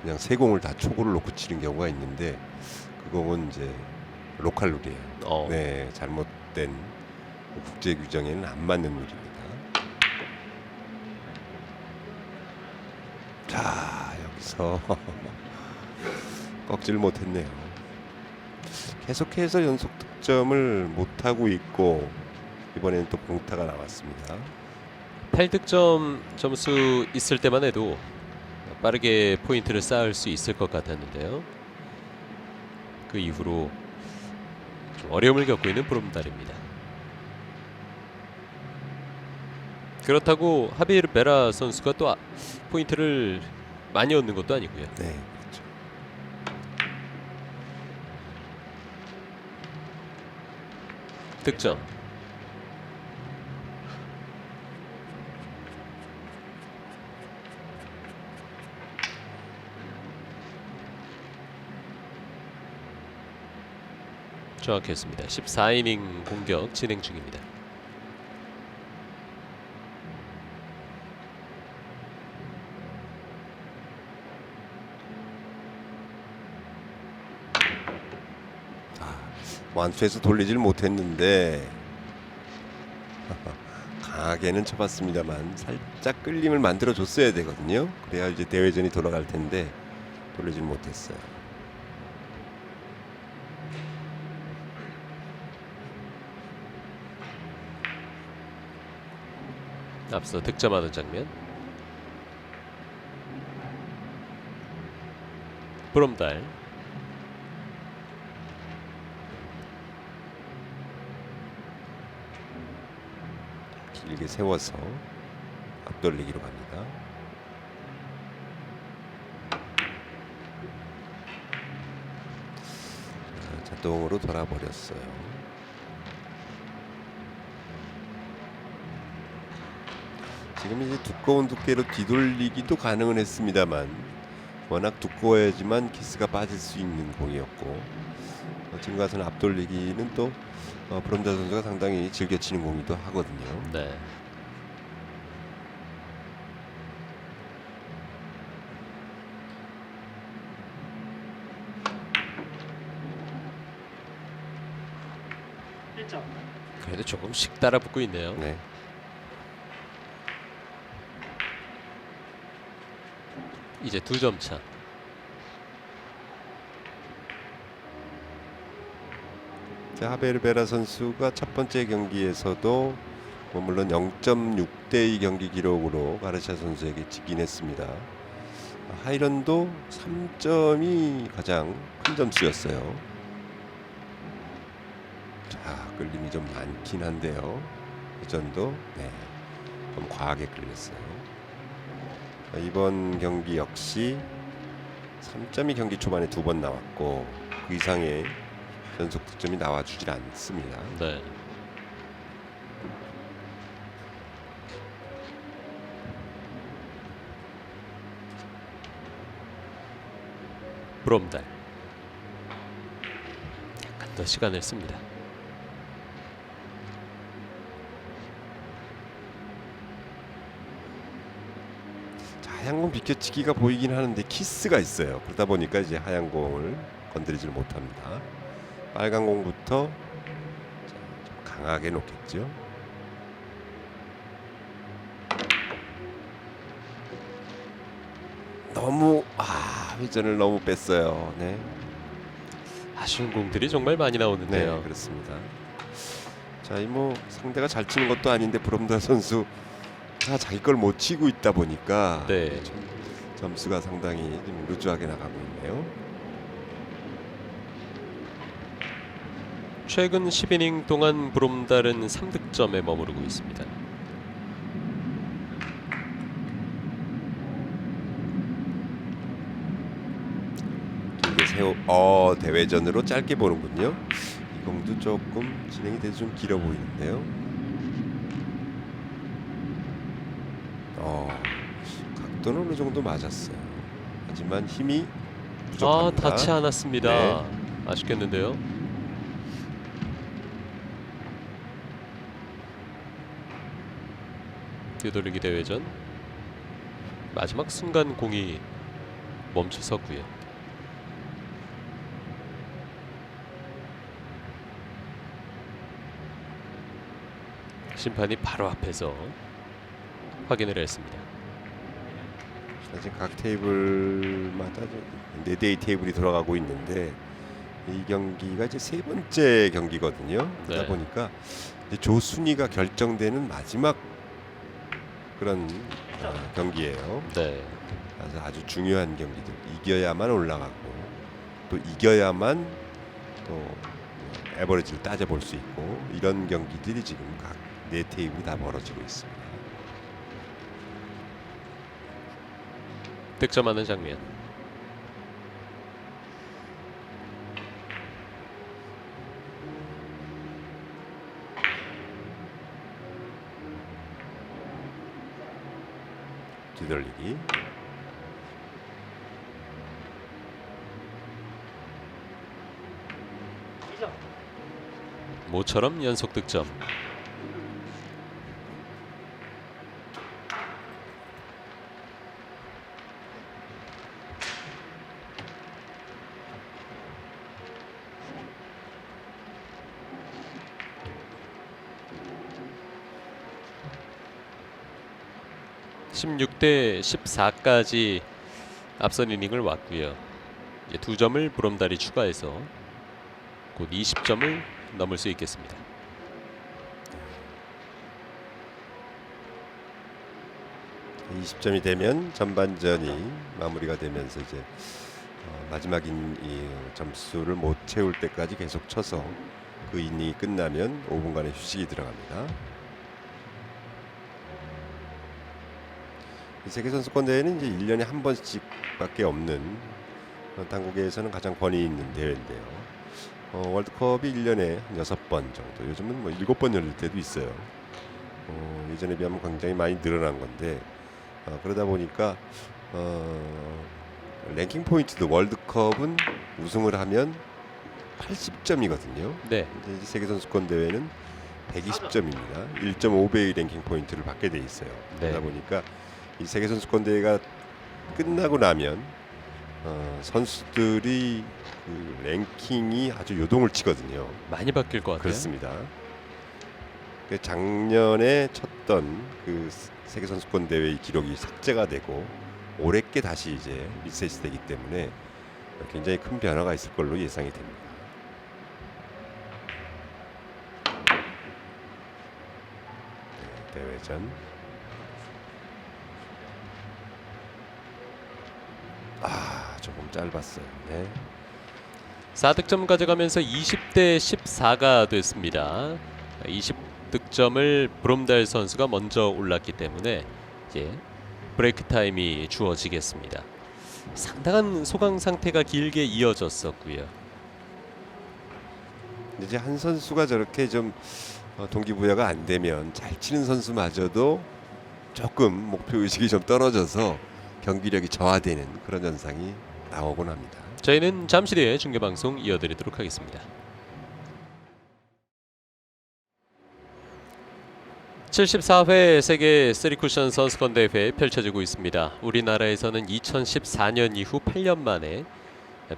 그냥 세 공을 다 초구를 놓고 치는 경우가 있는데 그 공은 이제 로컬 룰이에요. 네, 잘못된 국제 규정에는 안 맞는 룰입니다. 자, 여기서 꺾질 못했네요. 계속해서 연속 득점을 못하고 있고 이번에는 또 공타가 나왔습니다. 8득점 점수 있을 때만 해도 빠르게 포인트를 쌓을 수 있을 것 같았는데요. 그 이후로 좀 어려움을 겪고 있는 브롬달입니다. 그렇다고 하비에르 베라 선수가 또 포인트를 많이 얻는 것도 아니고요. 네, 그렇죠. 득점. 정확했습니다. 14이닝 공격 진행 중입니다. 완투에서 돌리질 못했는데 강하게는 쳐봤습니다만 살짝 끌림을 만들어 줬어야 되거든요. 그래야 이제 대회전이 돌아갈 텐데 돌리질 못했어요. 앞서 득점하는 장면. 브롬달. 길게 세워서 앞돌리기로 갑니다. 자동으로 돌아버렸어요. 지금 이제 두꺼운 두께로 뒤돌리기도 가능은 했습니다만 워낙 두꺼워야지만 키스가 빠질 수 있는 공이었고 지금 가서는 앞돌리기는 또 브롬달 선수가 상당히 즐겨 치는 공이기도 하거든요. 네. 그래도 조금씩 따라붙고 있네요. 네. 이제 2점 차. 자, 하베르베라 선수가 첫 번째 경기에서도 뭐 물론 0.6대2 경기 기록으로 가르샤 선수에게 지긴 했습니다. 하이런도 3점이 가장 큰 점수였어요. 자, 끌림이 좀 많긴 한데요. 회전도 좀 과하게 끌렸어요. 자, 이번 경기 역시 3점이 경기 초반에 2번 나왔고 그 이상의 연속 득점이 나와주질 않습니다. 네. 브롬달 약간 더 시간을 씁니다. 자, 하얀 공 비껴치기가 보이긴 하는데 키스가 있어요. 그러다 보니까 이제 하얀 공을 건드리질 못합니다. 빨간 공부터 좀 강하게 놓겠죠. 너무 회전을 너무 뺐어요. 네, 아쉬운 공들이 정말 많이 나오는데요. 네, 그렇습니다. 자, 이 뭐 상대가 잘 치는 것도 아닌데 브롬달 선수 다 자기 걸 못 치고 있다 보니까 네. 점수가 상당히 좀 루즈하게 나가고 있네요. 최근 10이닝 동안 브롬달은 3득점에 머무르고 있습니다. 길게 대회전으로 짧게 보는군요. 이 공도 조금 진행이 돼서 좀 길어 보이는데요. 각도는 어느 정도 맞았어요. 하지만 힘이 부족합니다. 닿지 않았습니다. 네. 아쉽겠는데요. 뒤돌리기 대회전. 마지막 순간 공이 멈춰섰고요. 심판이 바로 앞에서 확인을 했습니다. 사실 각 테이블마다 4대의 테이블이 돌아가고 있는데 이 경기가 이제 세 번째 경기거든요. 그러다 네. 보니까 이제 조순위가 결정되는 마지막 그런 경기예요. 네. 그래서 아주 중요한 경기들, 이겨야만 올라가고 또 이겨야만 또 에버리지를 따져볼 수 있고 이런 경기들이 지금 각 4테이블이 다 벌어지고 있습니다. 득점하는 장면. 뒤돌리기. 모처럼 연속 득점. (16대 14까지) 앞선 이닝을 왔고요. 이제 2점을 브롬달이 추가해서 곧 20점을 넘을 수 있겠습니다. 이 20점이 되면 전반전이 마무리가 되면서 이제 마지막 이 점수를 못 채울 때까지 계속 쳐서 그 이닝이 끝나면 5분간의 휴식이 들어갑니다. 이 세계선수권 대회는 이제 1년에 한 번씩밖에 없는 당국에서는 가장 권위 있는 대회인데요. 월드컵이 1년에 한 6번 정도, 요즘은 뭐 7번 열릴 때도 있어요. 예전에 비하면 굉장히 많이 늘어난 건데 그러다 보니까 랭킹 포인트도 월드컵은 우승을 하면 80점이거든요. 네. 이제 세계선수권 대회는 120점입니다. 1.5배의 랭킹 포인트를 받게 돼 있어요. 네. 그러다 보니까 이 세계선수권 대회가 끝나고 나면 선수들이 그 랭킹이 아주 요동을 치거든요. 많이 바뀔 것 같아요. 그렇습니다. 그 작년에 쳤던 그 세계 선수권 대회 기록이 삭제가 되고 올해께 다시 이제 리셋이 되기 때문에 굉장히 큰 변화가 있을 걸로 예상이 됩니다. 네, 대회전. 조금 짧았어요. 네. 4득점 가져가면서 20대 14가 됐습니다. 20득점을 브롬달 선수가 먼저 올랐기 때문에 이제 브레이크 타임이 주어지겠습니다. 상당한 소강 상태가 길게 이어졌었고요. 이제 한 선수가 저렇게 좀 동기부여가 안 되면 잘 치는 선수마저도 조금 목표 의식이 좀 떨어져서 경기력이 저하되는 그런 현상이 나오곤 합니다. 저희는 잠시 뒤에 중계 방송 이어드리도록 하겠습니다. 74회 세계 3쿠션 선수권 대회 펼쳐지고 있습니다. 우리나라에서는 2014년 이후 8년 만에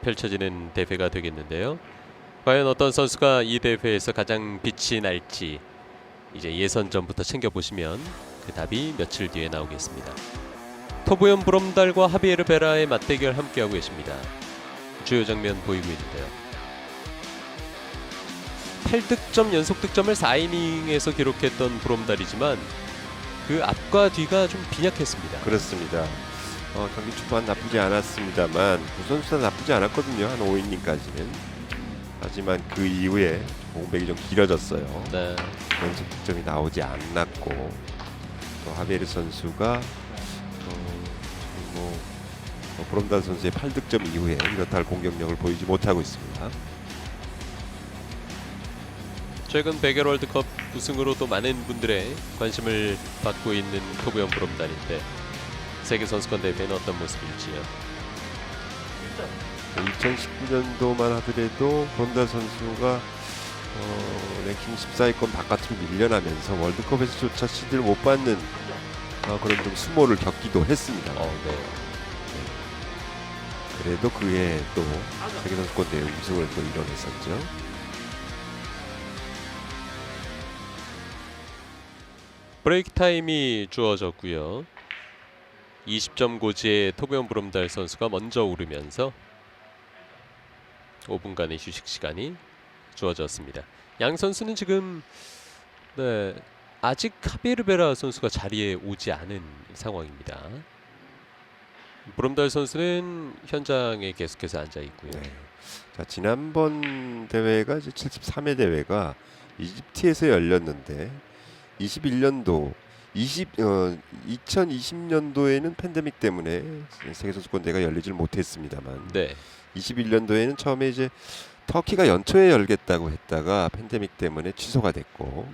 펼쳐지는 대회가 되겠는데요. 과연 어떤 선수가 이 대회에서 가장 빛이 날지 이제 예선전부터 챙겨보시면 그 답이 며칠 뒤에 나오겠습니다. 토부연 브롬달과 하비에르 베라의 맞대결 함께하고 계십니다. 주요 장면 보이고 있는데요. 8득점 연속 득점을 4이닝에서 기록했던 브롬달이지만 그 앞과 뒤가 좀 빈약했습니다. 그렇습니다. 경기 초반 나쁘지 않았습니다만 두 선수 다 나쁘지 않았거든요. 한 5이닝까지는. 하지만 그 이후에 공백이 좀 길어졌어요. 네. 연속 득점이 나오지 않았고 또 하베르 선수가 브롬달 선수의 8득점 이후에 이렇다 할 공격력을 보이지 못하고 있습니다. 최근 백열 월드컵 우승으로 또 많은 분들의 관심을 받고 있는 토부연 브롬달인데 세계 선수권 대회는 어떤 모습일지요? 2019년도만 하더라도 브롬달 선수가 랭킹 14위권 바깥으로 밀려나면서 월드컵에서조차 시드를 못 받는 그런 좀 수모를 겪기도 했습니다. 네. 그래도 그해 또 세계 선수권 대회 우승을 또 이뤄냈었죠. 브레이크 타임이 주어졌고요. 20점 고지의 토부연 브롬달 선수가 먼저 오르면서 5분간의 휴식 시간이 주어졌습니다. 양 선수는 지금 아직 하비에르 베라 선수가 자리에 오지 않은 상황입니다. 브롬달 선수는 현장에 계속해서 앉아 있고요. 네. 자, 지난번 대회가 이제 73회 대회가 이집트에서 열렸는데 21년도 2020년도에는 팬데믹 때문에 세계 선수권 대회가 열리질 못했습니다만 21년도에는 처음에 이제 터키가 연초에 열겠다고 했다가 팬데믹 때문에 취소가 됐고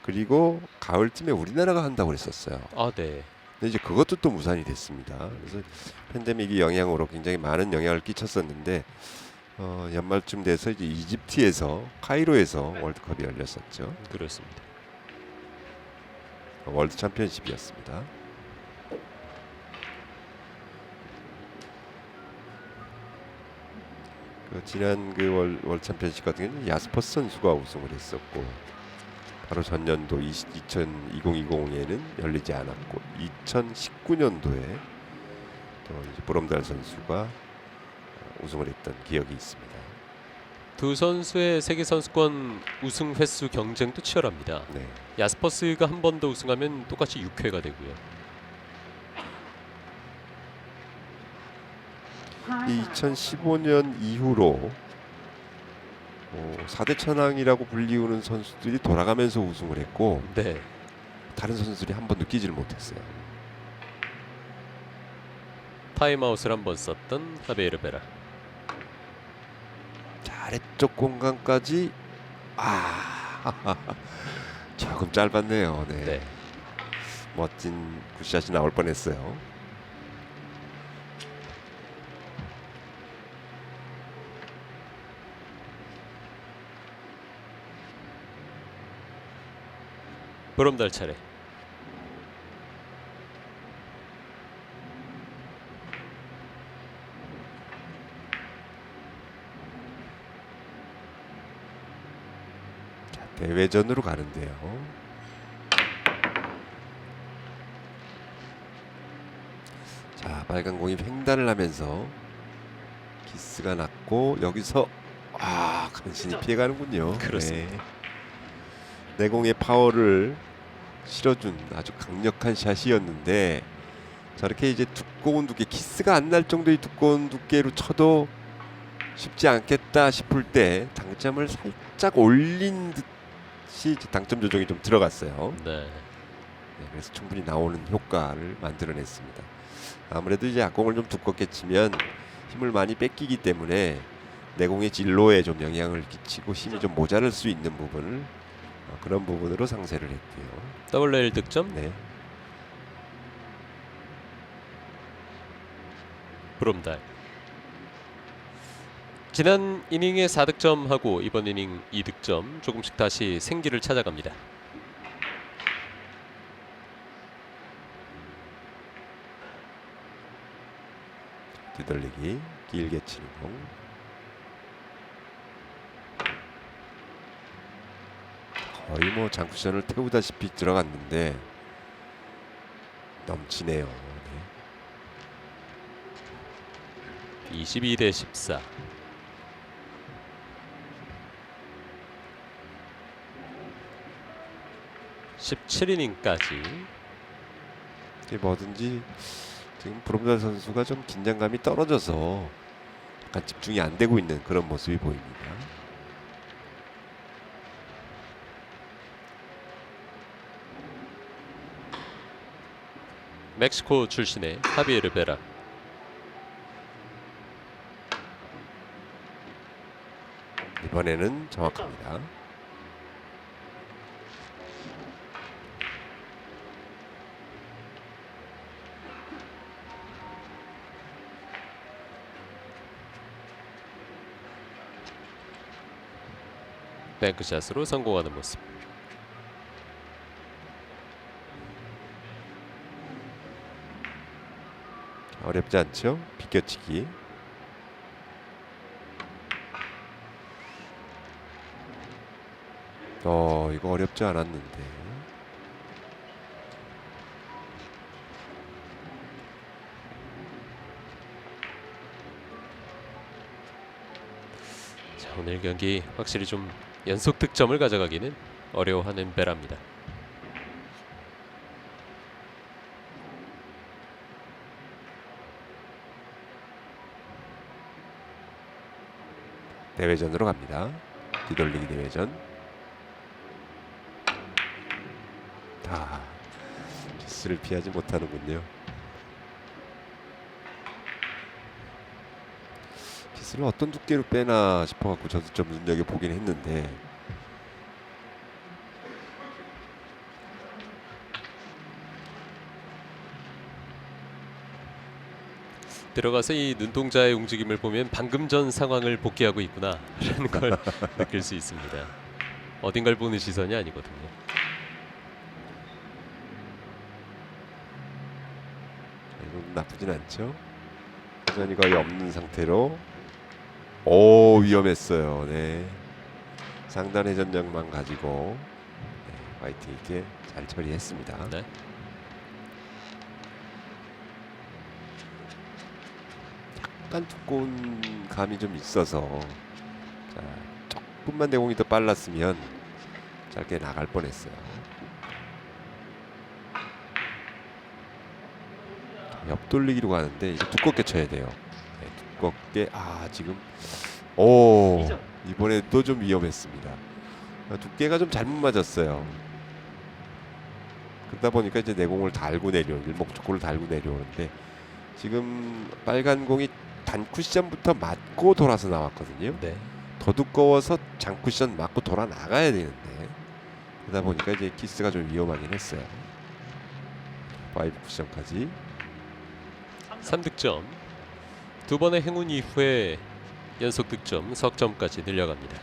그리고 가을쯤에 우리나라가 한다고 그랬었어요. 네. 근데 이제 그것도 또 무산이 됐습니다. 그래서 팬데믹이 영향으로 굉장히 많은 영향을 끼쳤었는데 연말쯤 돼서 이제 이집트에서 카이로에서 월드컵이 열렸었죠. 그렇습니다. 월드 챔피언십이었습니다. 지난 그 월드 챔피언십 같은 경우는 야스퍼스 선수가 우승을 했었고 바로 전년도 2020에는 열리지 않았고 2019년도에 또 이제 브롬달 선수가 우승을 했던 기억이 있습니다. 두 선수의 세계 선수권 우승 횟수 경쟁도 치열합니다. 네. 야스퍼스가 한 번 더 우승하면 똑같이 6회가 되고요. 2015년 이후로 4대 천왕이라고 불리우는 선수들이 돌아가면서 우승을 했고 다른 선수들이 한 번 느끼지를 못했어요. 타임아웃을 한 번 썼던 하베이르 베라. 아래쪽 공간까지 조금 짧았네요. 네. 멋진 굿샷이 나올 뻔했어요. 브롬달 차례. 대회전으로 가는데요. 자, 빨간 공이 횡단을 하면서 키스가 났고 여기서 간신히 피해가는군요. 그렇습니다. 네. 내공의 파워를 실어준 아주 강력한 샷이었는데 저렇게 이제 두꺼운 두께, 키스가 안 날 정도의 두꺼운 두께로 쳐도 쉽지 않겠다 싶을 때 당점을 살짝 올린 듯이 이제 당점 조정이 좀 들어갔어요. 네. 네, 그래서 충분히 나오는 효과를 만들어냈습니다. 아무래도 이제 악공을 좀 두껍게 치면 힘을 많이 뺏기기 때문에 내공의 진로에 좀 영향을 끼치고 힘이 좀 모자랄 수 있는 부분을 그런 부분으로 상쇄를 했고요. 더블 레일 득점. 네. 브롬달. 지난 이닝에 4득점하고 이번 이닝 2득점, 조금씩 다시 생기를 찾아갑니다. 뒤돌리기 길게 치는 공. 거의 뭐 장쿠션을 태우다시피 들어갔는데 넘치네요. 네. 22대 14. (17이닝까지) 뭐든지 지금 브롬달 선수가 좀 긴장감이 떨어져서 약간 집중이 안 되고 있는 그런 모습이 보입니다. 멕시코 출신의 하비에르 베라. 이번에는 정확합니다. 뱅크샷으로 성공하는 모습. 어렵지 않죠? 비껴치기. 이거 어렵지 않았는데. 자, 오늘 경기 확실히 좀 연속 득점을 가져가기는 어려워하는 베라입니다. 대회전으로 갑니다. 뒤돌리기 대회전. 키스를 피하지 못하는군요. 키스를 어떤 두께로 빼나 싶어갖고 저도 좀 눈여겨보긴 했는데 들어가서 이 눈동자의 움직임을 보면 방금 전 상황을 복귀하고 있구나 라는 걸 느낄 수 있습니다. 어딘가를 보는 시선이 아니거든요. 이건 나쁘진 않죠. 회전이 거의 없는 상태로 위험했어요. 네. 상단 회전력만 가지고 화이트 있게 잘 처리했습니다. 네. 약간 두꺼운 감이 좀 있어서 자, 조금만 내공이 더 빨랐으면 짧게 나갈 뻔했어요. 옆돌리기로 가는데 이거 두껍게 쳐야 돼요. 네, 두껍게. 지금 이번에도 좀 위험했습니다. 두께가 좀 잘못 맞았어요. 그러다 보니까 이제 내공을 달고 일목적고를 달고 내려오는데 지금 빨간 공이 단 쿠션부터 맞고 돌아서 나왔거든요. 네. 더 두꺼워서 장 쿠션 맞고 돌아 나가야 되는데 그러다 보니까 이제 키스가 좀 위험하긴 했어요. 5 쿠션까지. 3득점. 두 번의 행운 이후에 연속 득점, 석점까지 늘려갑니다.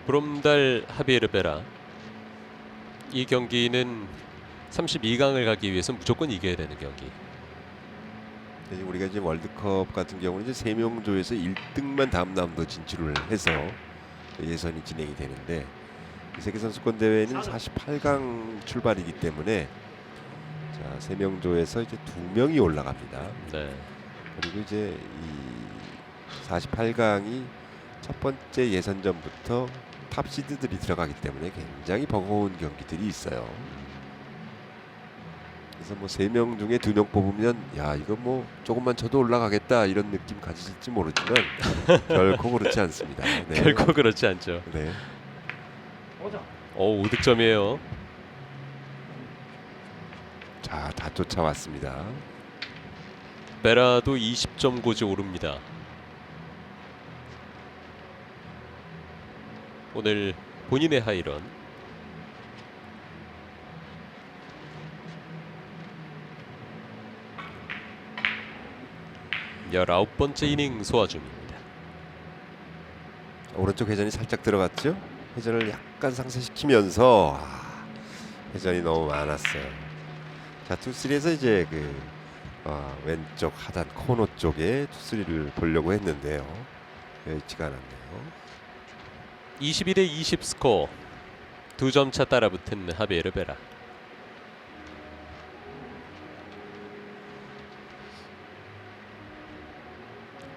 브롬달 하비에르 베라. 이 경기는 32강을 가기 위해서 무조건 이겨야 되는 경기. 우리가 이제 월드컵 같은 경우는 이제 3명조에서 1등만 다음 라운드 진출을 해서 예선이 진행이 되는데 세계 선수권 대회는 48강 출발이기 때문에 자, 3명조에서 이제 2명이 올라갑니다. 네. 그리고 이제 이 48강이 첫 번째 예선전부터 탑 시드들이 들어가기 때문에 굉장히 버거운 경기들이 있어요. 그래서 뭐 3명 중에 2명 뽑으면 야 이거 뭐 조금만 쳐도 올라가겠다 이런 느낌 가지실지 모르지만 결코 그렇지 않습니다. 네. 결코 그렇지 않죠. 네. 오, 5득점이에요. 자, 다 쫓아왔습니다. 베라도 20점 고지 오릅니다. 오늘 본인의 하이런. 19번째 이닝 소화 중입니다. 오른쪽 회전이 살짝 들어갔죠? 회전을 약간 상쇄시키면서 회전이 너무 많았어요. 자, 투쓰리에서 이제 그 왼쪽 하단 코너 쪽에 투쓰리를 보려고 했는데요. 여의치가 않았네요. 21대 20 스코어. 2점 차 따라붙은 하비에르 베라.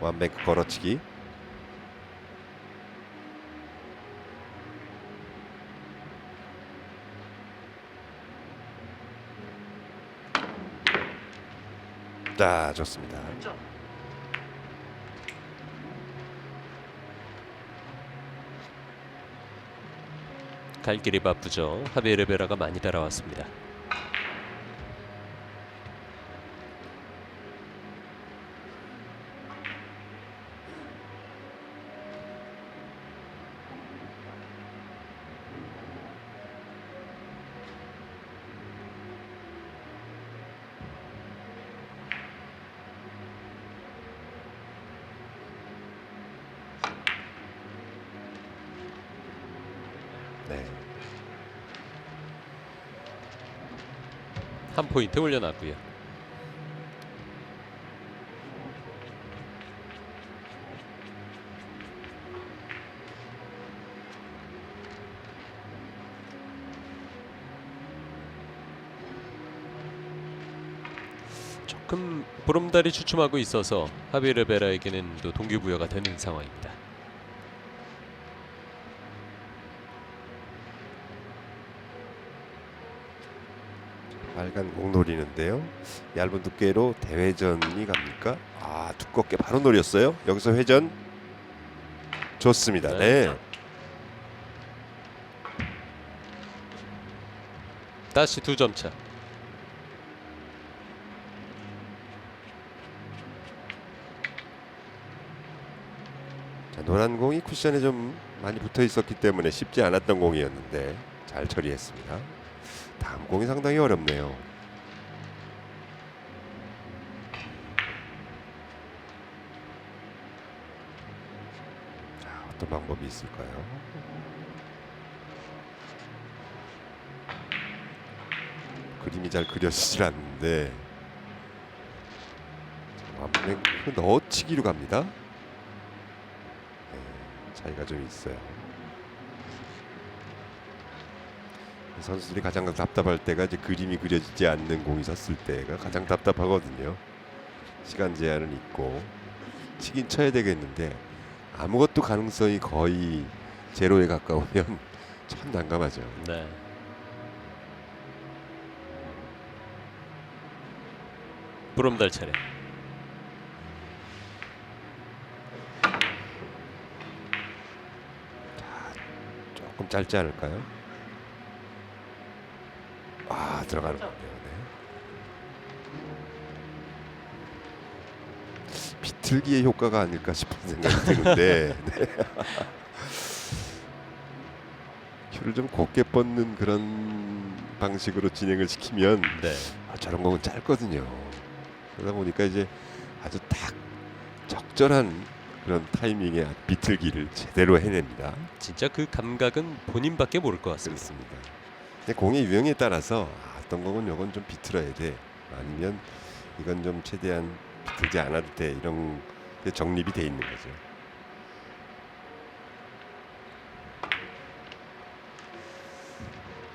완뱅크 걸어치기. 자, 좋습니다. 갈 길이 바쁘죠. 하비에르 베라가 많이 따라왔습니다. 네. 한 포인트 올려놨고요. 조금 보름달이 주춤하고 있어서 하비에르 베라에게는 또 동기부여가 되는 상황입니다. 빨간 공 노리는데요. 얇은 두께로 대회전이 갑니까? 두껍게 바로 노렸어요. 여기서 회전 좋습니다. 네. 다시 2점 차. 자, 노란 공이 쿠션에 좀 많이 붙어 있었기 때문에 쉽지 않았던 공이었는데 잘 처리했습니다. 다음 공이 상당히 어렵네요. 자, 어떤 방법이 있을까요? 그림이 잘 그려지질 않는데 완뱅크 넣어치기로 갑니다. 네, 차이가 좀 있어요. 선수들이 가장 답답할 때가 이제 그림이 그려지지 않는 공이 섰을 때가 가장 답답하거든요. 시간 제한은 있고 치긴 쳐야 되겠는데 아무것도 가능성이 거의 제로에 가까우면 참 난감하죠. 네. 보름달 차례. 조금 짧지 않을까요? 들어가는군요. 네. 비틀기의 효과가 아닐까 싶은 생각이 드는데 네. 큐를 좀 곱게 뻗는 그런 방식으로 진행을 시키면 네. 저런 공은 짧거든요. 그러다 보니까 이제 아주 딱 적절한 그런 타이밍의 비틀기를 제대로 해냅니다. 진짜 그 감각은 본인밖에 모를 것 같습니다. 그렇습니다. 근데 공의 유형에 따라서 어떤 공은 요건 좀 비틀어야 돼. 아니면 이건 좀 최대한 비틀지 않아도 돼. 이런 게 정립이 돼 있는 거죠.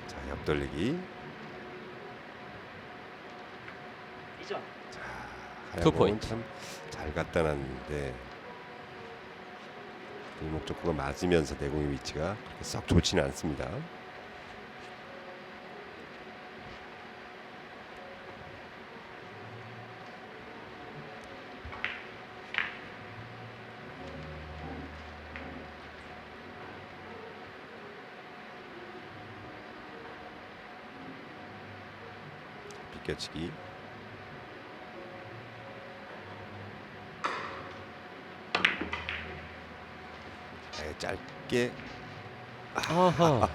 자, 옆돌리기. 이점. 자, 투 하얀 공은 포인트. 참 잘 갖다 놨는데 이 목적구가 맞으면서 내공의 위치가 그렇게 썩 좋지는 않습니다. 비껴치기. 짧게. 아하.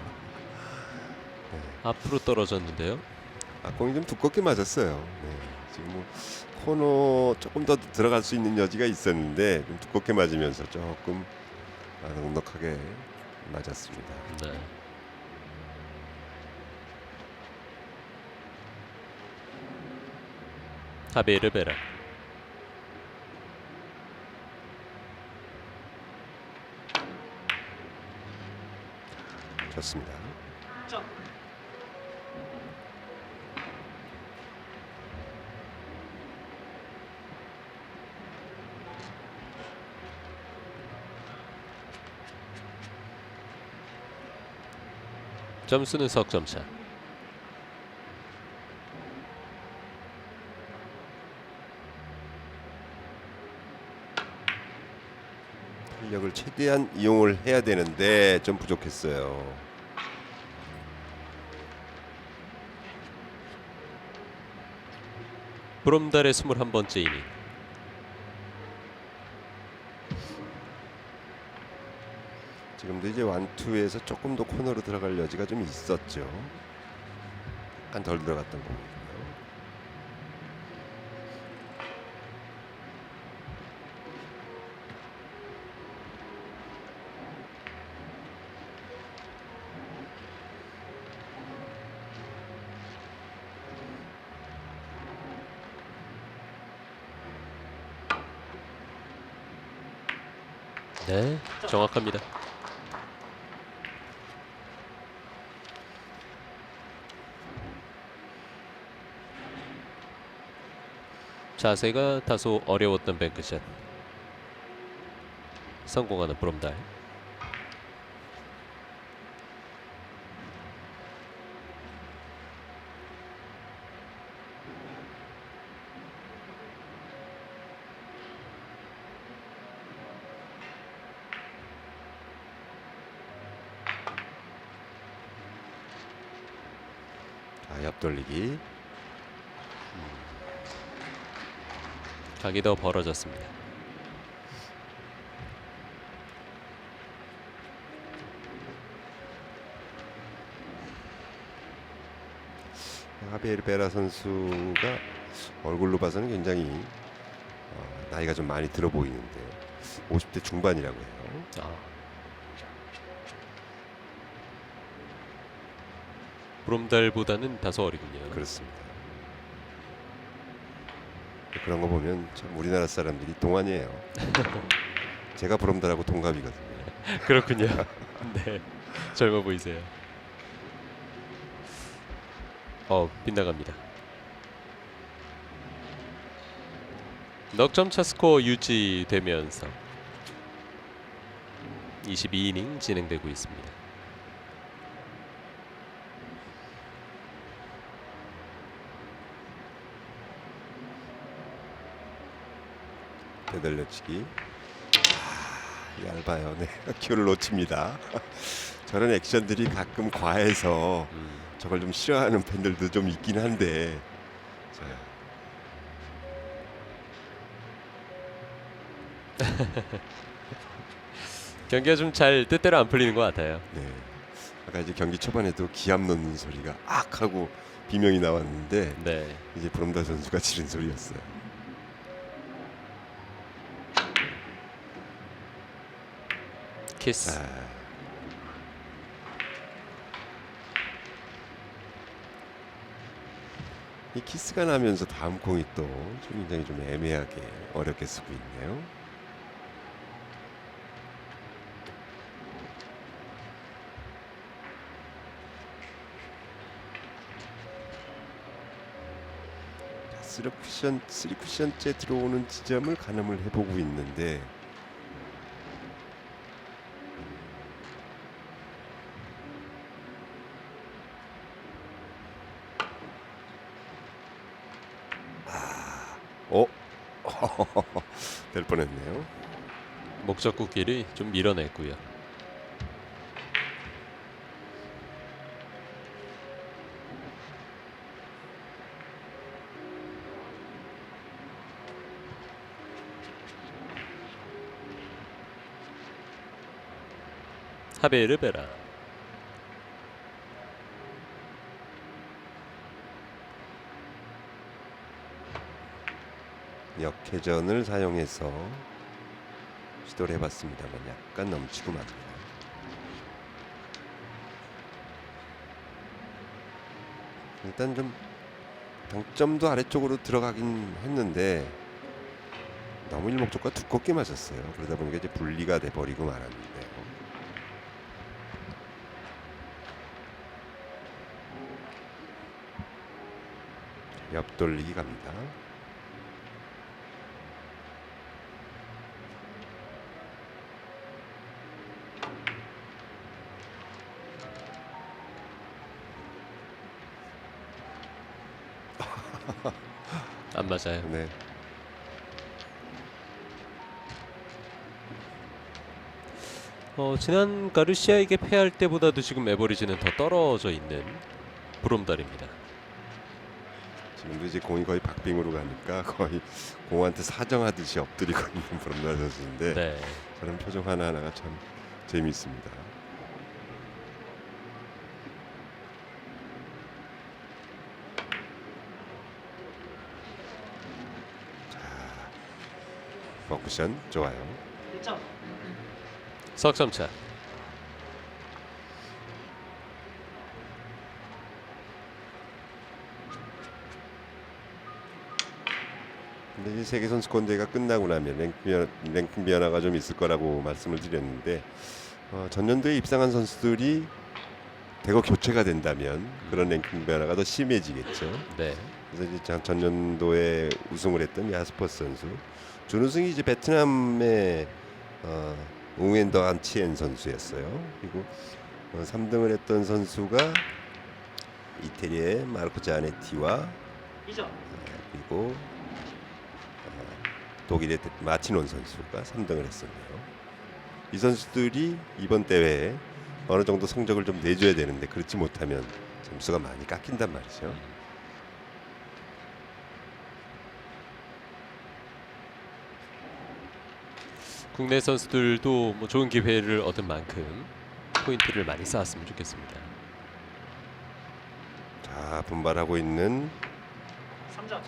앞으로 떨어졌는데요. 공이 좀 두껍게 맞았어요. 네, 지금 뭐 코너 조금 더 들어갈 수 있는 여지가 있었는데 좀 두껍게 맞으면서 조금 넉넉하게 맞았습니다. 네. 하베르 베라. 좋습니다. 점. 점수는 석점차. 탄력을 최대한 이용을 해야 되는데 좀 부족했어요. 브롬달의 21번째 이닝. 지금도 이제 완투에서 조금 더 코너로 들어갈 여지가 좀 있었죠. 약간 덜 들어갔던 공이고요. 네, 정확합니다. 자세가 다소 어려웠던 뱅크샷. 성공하는 브롬달. 자, 옆돌리기. 각이 더 벌어졌습니다. 하비에르 베라 선수가 얼굴로 봐서는 굉장히 나이가 좀 많이 들어 보이는데 50대 중반이라고 해요. 브롬달보다는 다소 어리군요. 그렇습니다. 그런 거 보면 참 우리나라 사람들이 동안이에요. 제가 브롬달하고 동갑이거든요. 그렇군요. 네, 젊어 보이세요. 빗나갑니다. 넉점차 스코어 유지되면서 22이닝 진행되고 있습니다. 되돌려치기. 얇아요. 네, 큐를 놓칩니다. 저런 액션들이 가끔 과해서 저걸 좀 싫어하는 팬들도 좀 있긴 한데. 경기가 좀 잘 뜻대로 안 풀리는 것 같아요. 네. 아까 이제 경기 초반에도 기합 넣는 소리가 악 하고 비명이 나왔는데 네, 이제 브롬달 선수가 지른 소리였어요. 키스. 이 키스가 나면서 다음 공이 또 굉장히 좀 애매하게 어렵게 쓰고 있네요. 쓰리 쿠션째 들어오는 지점을 가늠을 해보고 있는데 될 뻔했네요. 목적구끼리 좀 밀어냈고요. 하베르베라. 역회전을 사용해서 시도를 해봤습니다만 약간 넘치고 맙니다. 일단 좀 당점도 아래쪽으로 들어가긴 했는데 너무 일목적과 두껍게 맞았어요. 그러다 보니까 이제 분리가 돼버리고 말았는데요. 옆돌리기 갑니다. 안 맞아요. 네. 지난 가르시아에게 패할 때보다도 지금 에버리지는 더 떨어져 있는 브롬달입니다. 지금도 이제 공이 거의 박빙으로 가니까 거의 공한테 사정하듯이 엎드리고 있는 브롬달 선수인데 네. 저런 표정 하나하나가 참 재미있습니다. 버쿠션 좋아요. 1점. 석점차. 근데 이 세계 선수권 대회가 끝나고 나면 랭킹 변화가 좀 있을 거라고 말씀을 드렸는데 전년도에 입상한 선수들이 대거 교체가 된다면 그런 랭킹 변화가 더 심해지겠죠. 네. 그래서 이제 전년도에 우승을 했던 야스퍼스 선수, 준우승이 이제 베트남의 웅엔더 안치엔 선수였어요. 그리고 3등을 했던 선수가 이태리의 마르코 자네티와 2점. 그리고 독일의 마티논 선수가 3등을 했었네요. 이 선수들이 이번 대회에 어느 정도 성적을 좀 내줘야 되는데 그렇지 못하면 점수가 많이 깎인단 말이죠. 국내 선수들도 뭐 좋은 기회를 얻은 만큼 포인트를 많이 쌓았으면 좋겠습니다. 자, 분발하고 있는 3점.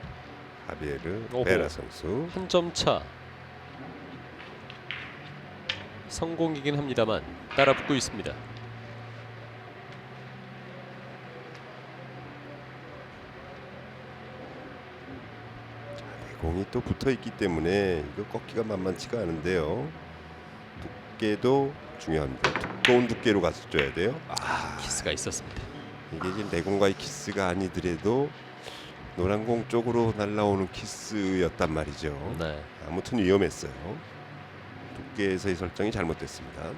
하비에르 오호. 베라 선수. 한 점 차. 성공이긴 합니다만 따라붙고 있습니다. 공이 또 붙어 있기 때문에 이거 꺾기가 만만치가 않은데요. 두께도 중요합니다. 두꺼운 두께로 가서 줘야 돼요. 키스가 있었습니다. 이게 이제 내공과의 키스가 아니더라도 노란 공 쪽으로 날라오는 키스였단 말이죠. 네. 아무튼 위험했어요. 두께에서의 설정이 잘못됐습니다.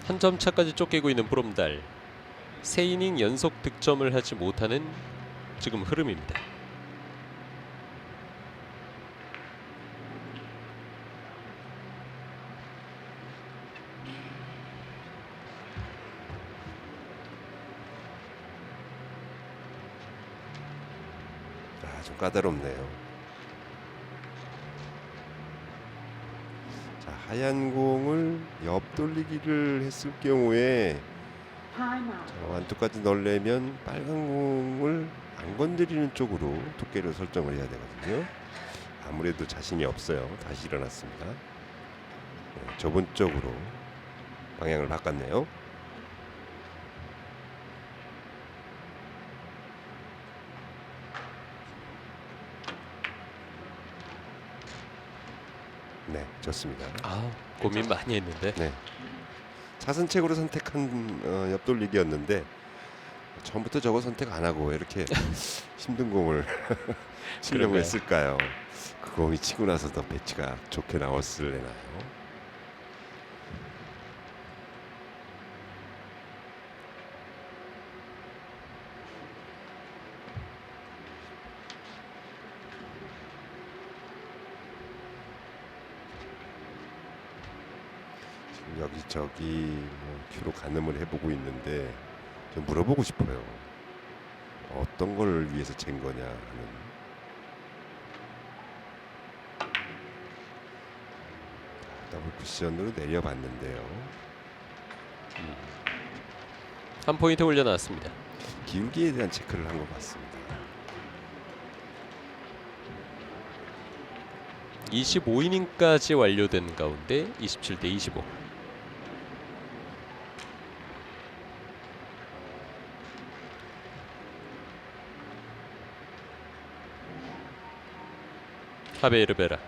한 점 차까지 쫓기고 있는 브롬달. 세 이닝 연속 득점을 하지 못하는 지금 흐름입니다. 좀 까다롭네요. 자, 하얀 공을 옆 돌리기를 했을 경우에 완투까지 넣으려면 빨간 공을 안 건드리는 쪽으로 두께를 설정을 해야 되거든요. 아무래도 자신이 없어요. 다시 일어났습니다. 네, 좁은 쪽으로 방향을 바꿨네요. 네, 좋습니다. 아, 고민 많이 했는데. 네, 차선책으로 선택한 옆돌리기였는데 처음부터 저거 선택 안 하고 이렇게 힘든 공을 치려고 그런가요? 했을까요? 그 공이 치고 나서 더 배치가 좋게 나왔을래나요? 지금 여기저기 뭐 큐로 가늠을 해보고 있는데 좀 물어보고 싶어요. 어떤 걸 위해서 잰 거냐 하는. 더블 쿠션으로 내려봤는데요. 한 포인트 올려놨습니다. 기울기에 대한 체크를 한 것 같습니다. 25이닝까지 완료된 가운데 27대 25. 하베르베라.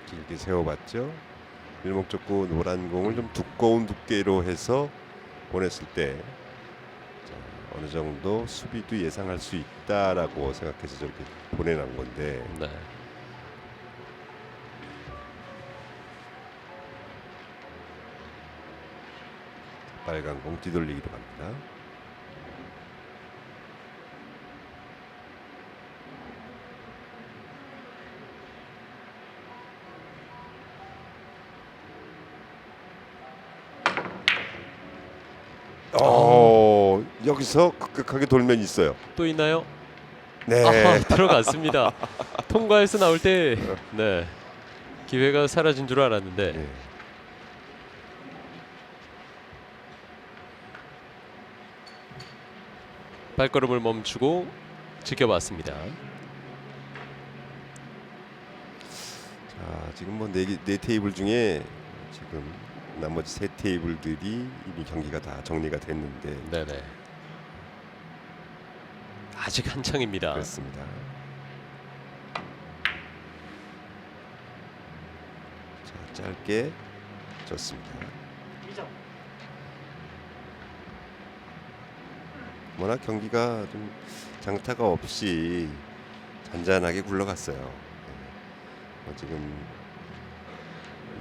길게 세워봤죠. 일목적고 노란 공을 좀 두꺼운 두께로 해서 보냈을 때 자, 어느 정도 수비도 예상할 수 있다라고 생각해서 저렇게 보내놓은 건데 네. 빨간 공 뒤돌리기로 갑니다. 여기서 급격하게 돌면 있어요. 또 있나요? 네. 아, 들어갔습니다. 통과해서 나올 때 네. 기회가 사라진 줄 알았는데 네. 발걸음을 멈추고 지켜봤습니다. 자, 지금 뭐 네 테이블 중에 지금 나머지 세 테이블들이 이미 경기가 다 정리가 됐는데 네네. 아직 한창입니다. 그렇습니다. 자, 짧게 좋습니다. 2점. 워낙 경기가 좀 장타가 없이 잔잔하게 굴러갔어요. 뭐 지금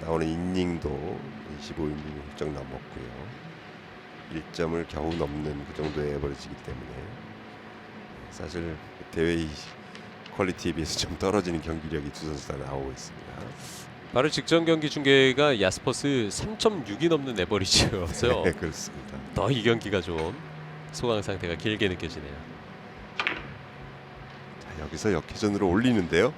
나오는 이닝도 25이닝이 훌쩍 넘었고요. 1점을 겨우 넘는 그 정도의 에버리지이기 때문에 사실 대회의 퀄리티에 비해서 좀 떨어지는 경기력이 두 선수 다 나오고 있습니다. 바로 직전 경기 중계가 야스퍼스 3.6이 넘는 에버리지였어요. 네, 그렇습니다. 더 이 경기가 좀 소강 상태가 길게 느껴지네요. 자, 여기서 역회전으로 올리는데요.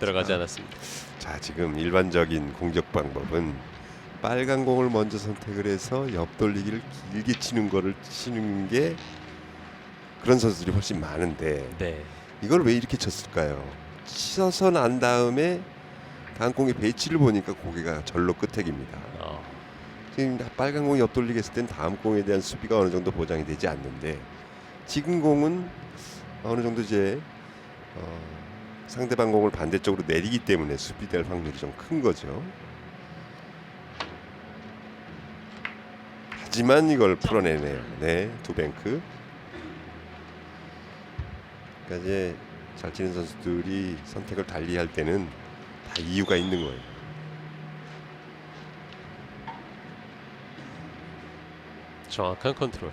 들어가지 않았습니다. 자, 지금 일반적인 공격 방법은 빨간 공을 먼저 선택을 해서 옆돌리기를 길게 치는 게 그런 선수들이 훨씬 많은데 네. 이걸 왜 이렇게 쳤을까요? 치서 난 다음에 다음 공의 배치를 보니까 고개가 절로 끝택입니다. 지금 빨간 공이 옆돌리기 했을 땐 다음 공에 대한 수비가 어느 정도 보장이 되지 않는데 지금 공은 어느 정도 이제 상대방 공을 반대쪽으로 내리기 때문에 수비될 확률이 좀 큰 거죠. 하지만 이걸 풀어내네요. 네, 투뱅크. 그러니까 이제 잘 치는 선수들이 선택을 달리할 때는 다 이유가 있는 거예요. 정확한 컨트롤.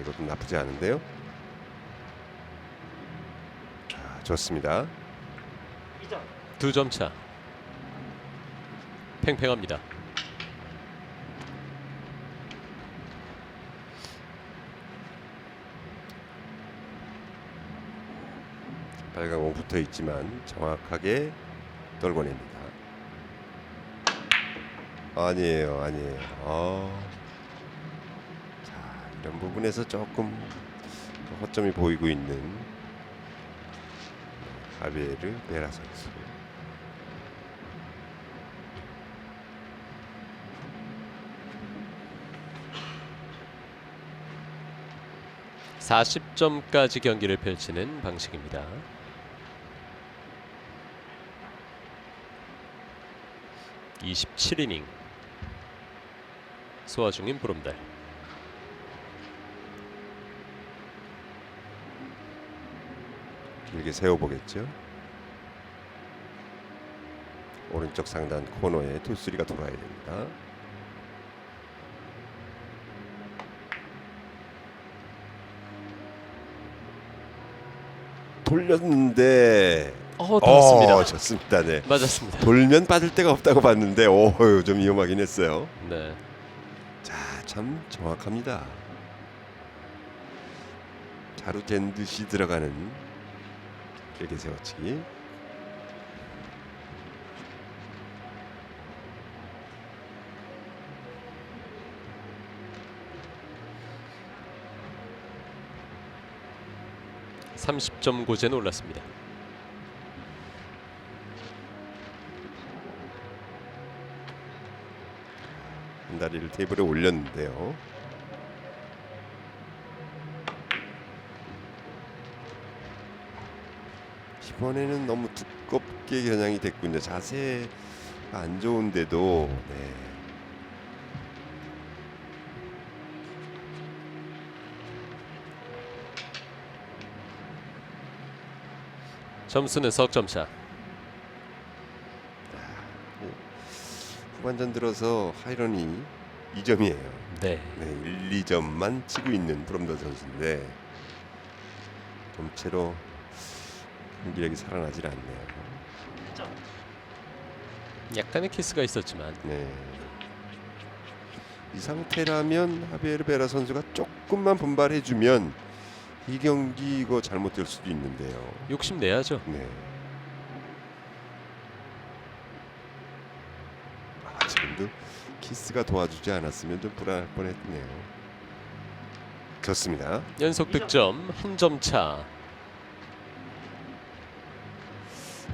이것도 나쁘지 않은데요. 자, 좋습니다. 2점. 2점 차. 팽팽합니다. 빨간 공 붙어 있지만 정확하게 떨궈냅니다. 아니에요. 자, 이런 부분에서 조금 허점이 보이고 있는 하비에르 베라 선수. (40점까지) 경기를 펼치는 방식입니다. (27이닝) 소화 중인 보름달. 길게 세워보겠죠. 오른쪽 상단 코너에 투수리가 돌아야 됩니다. 돌렸는데 닿았습니다. 좋습니다. 네. 맞았습니다. 돌면 빠질 데가 없다고 봤는데 좀 위험하긴 했어요. 네. 자, 참 정확합니다. 자루 잰 듯이 들어가는 길게 세워치기. (30점) 고제는 올랐습니다. 한 다리를 테이블에 올렸는데요. 이번에는 너무 두껍게 겨냥이 됐군요. 자세가 안 좋은데도 네. 점수는 석점차. 후반전 들어서 하이런이 2점이에요. 네. 네, 1, 2점만 치고 있는 브럼더 선수인데 전체로 경기력이 살아나질 않네요. 1점. 약간의 키스가 있었지만 네. 이 상태라면 하비에르 베라 선수가 조금만 분발해주면 이 경기 이거 잘못될 수도 있는데요. 욕심내야죠. 네. 지금도 키스가 도와주지 않았으면 좀 불안할 뻔했네요. 좋습니다. 연속 득점 한 점 차.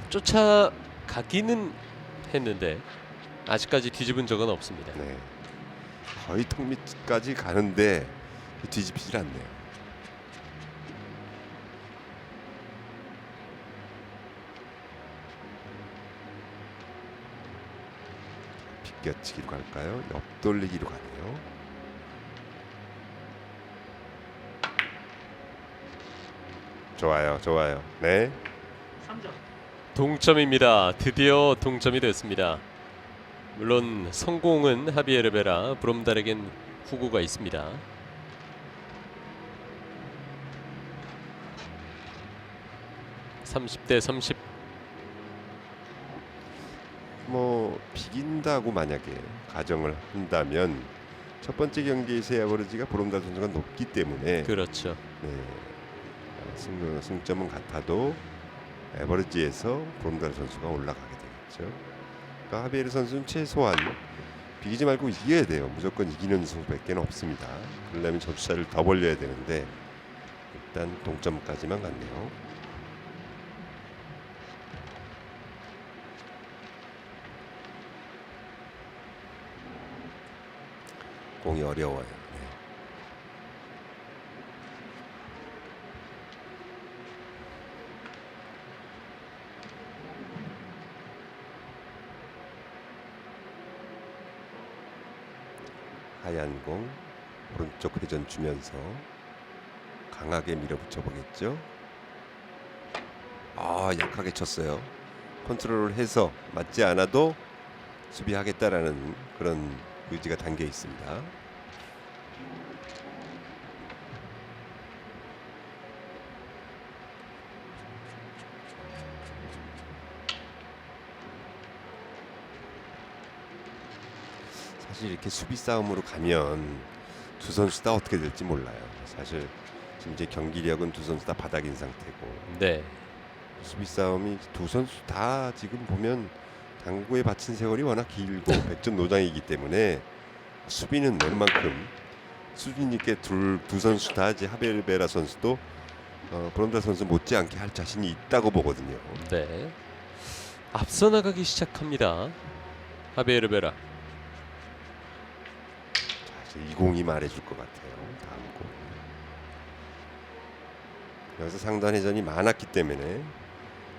쫓아가기는 했는데 아직까지 뒤집은 적은 없습니다. 네. 거의 턱 밑까지 가는데 뒤집히질 않네요. 비껴치기로 갈까요? 옆돌리기로 가네요. 좋아요. 네. 3점. 동점입니다. 드디어 동점이 됐습니다. 물론 성공은 하비에르 베라, 브롬달에겐 후구가 있습니다. (30대 30) 뭐 비긴다고 만약에 가정을 한다면 첫 번째 경기에서의 에버리지가 브롬달 선수가 높기 때문에 그렇죠. 네. 승점은 같아도 에버리지에서 브롬달 선수가 올라가게 되겠죠. 그러니까 하비에르 선수는 최소한 비기지 말고 이겨야 돼요. 무조건 이기는 수밖에 없습니다. 그러려면 점수차를 더 벌려야 되는데 일단 동점까지만 갔네요. 공이 어려워요. 네. 하얀 공 오른쪽 회전 주면서 강하게 밀어붙여 보겠죠. 약하게 쳤어요. 컨트롤을 해서 맞지 않아도 수비하겠다라는 그런 의지가 담겨 있습니다. 사실 이렇게 수비 싸움으로 가면 두 선수 다 어떻게 될지 몰라요. 사실 지금 이제 경기력은 두 선수 다 바닥인 상태고 네. 수비 싸움이 두 선수 다 지금 보면 당구에 바친 세월이 워낙 길고 백전노장이기 때문에 수비는 웬만큼 수준 있게 두 선수 다 이제 하베르베라 선수도 브롬다 선수 못지않게 할 자신이 있다고 보거든요. 네. 앞서 나가기 시작합니다. 하베르베라. 자, 이제 20이 말해줄 것 같아요. 다음 공. 여기서 상단 회전이 많았기 때문에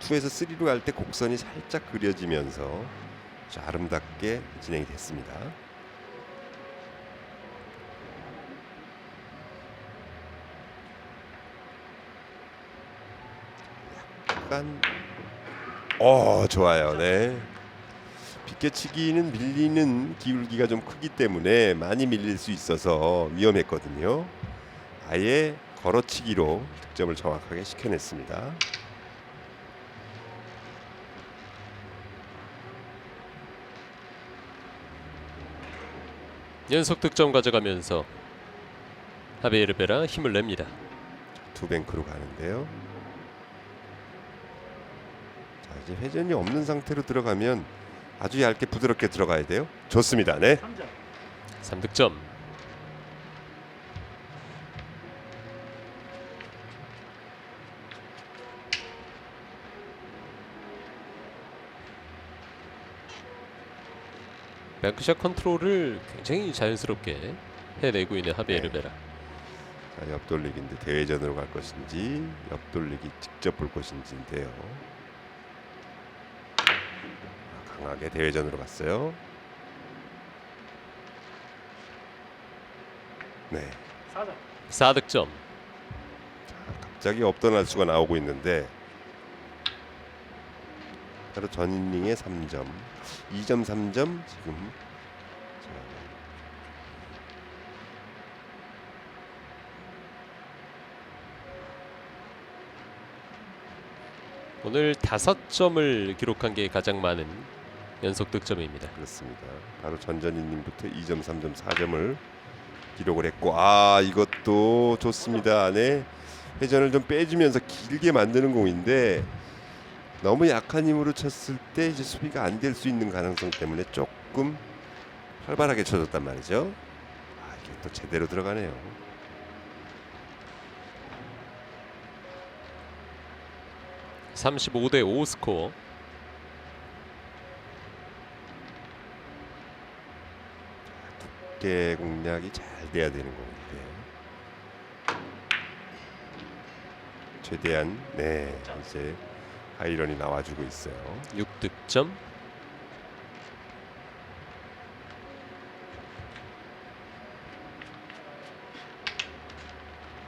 2에서 3로 갈 때 곡선이 살짝 그려지면서 아주 아름답게 진행이 됐습니다. 약간 좋아요. 네. 비껴치기는 밀리는 기울기가 좀 크기 때문에 많이 밀릴 수 있어서 위험했거든요. 아예 걸어치기로 득점을 정확하게 시켜냈습니다. 연속 득점 가져가면서 하베르베라 힘을 냅니다. 투뱅크로 가는데요. 자, 이제 회전이 없는 상태로 들어가면 아주 얇게 부드럽게 들어가야 돼요. 좋습니다. 네. 3점. 3득점. 뱅크샷 컨트롤을 굉장히 자연스럽게 해내고 있는 하베르베라. 자, 옆돌리기인데 대회전으로 갈 것인지 옆돌리기 직접 볼 것인지인데요. 강하게 대회전으로 갔어요. 네. 4점. 4득점. 자, 갑자기 없던 할수가 나오고 있는데 바로 전 이닝의 3점, 2점, 3점 지금. 자, 오늘 5점을 기록한 게 가장 많은 연속 득점입니다. 그렇습니다. 바로 전전 이닝부터 2점, 3점, 4점을 기록을 했고 이것도 좋습니다. 네. 회전을 좀 빼주면서 길게 만드는 공인데 너무 약한 힘으로 쳤을 때 이제 수비가 안 될 수 있는 가능성 때문에 조금 활발하게 쳐줬단 말이죠. 이게 또 제대로 들어가네요. (35대 5) 스코어. 두께 공략이 잘 돼야 되는 건데 최대한 이제 하이런이 나와주고 있어요. 6득점.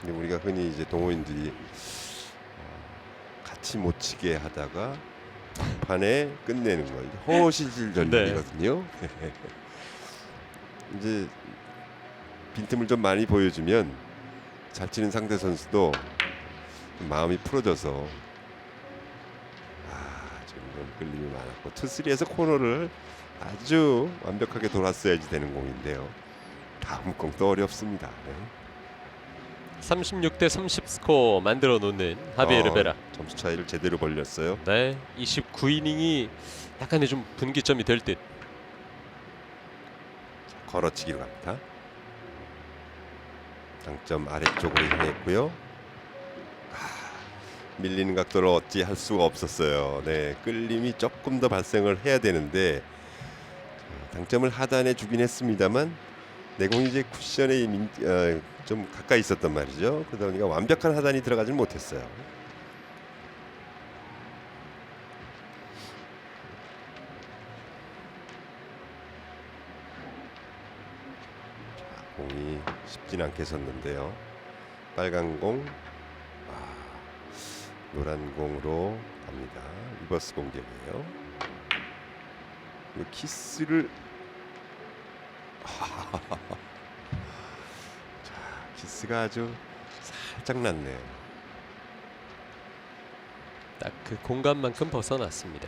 근데 우리가 흔히 이제 동호인들이 같이 못 치게 하다가 판에 끝내는 거 허실질 전략이거든요. 이제 빈틈을 좀 많이 보여주면 잘 치는 상대 선수도 좀 마음이 풀어져서 지금 끌림이 많았고 2-3에서 코너를 아주 완벽하게 돌았어야지 되는 공인데요. 다음 공 또 어렵습니다. 네. 36대 30 스코어 만들어 놓는 하베르베라. 점수 차이를 제대로 벌렸어요. 네, 29이닝이 약간의 좀 분기점이 될 듯. 걸어치기로 갑니다. 당점 아래쪽으로 향했고요. 밀리는 각도를 어찌 할 수가 없었어요. 네, 끌림이 조금 더 발생을 해야 되는데 당점을 하단에 주긴 했습니다만 내공이 이제 쿠션에 좀 가까이 있었단 말이죠. 그러다 보니까 완벽한 하단이 들어가질 못했어요. 자, 공이 쉽진 않게 섰는데요. 빨간 공, 노란 공으로 갑니다. 리버스 공격이에요. 이 키스를 자, 키스가 아주 살짝 났네요. 딱 그 공간만큼 벗어났습니다.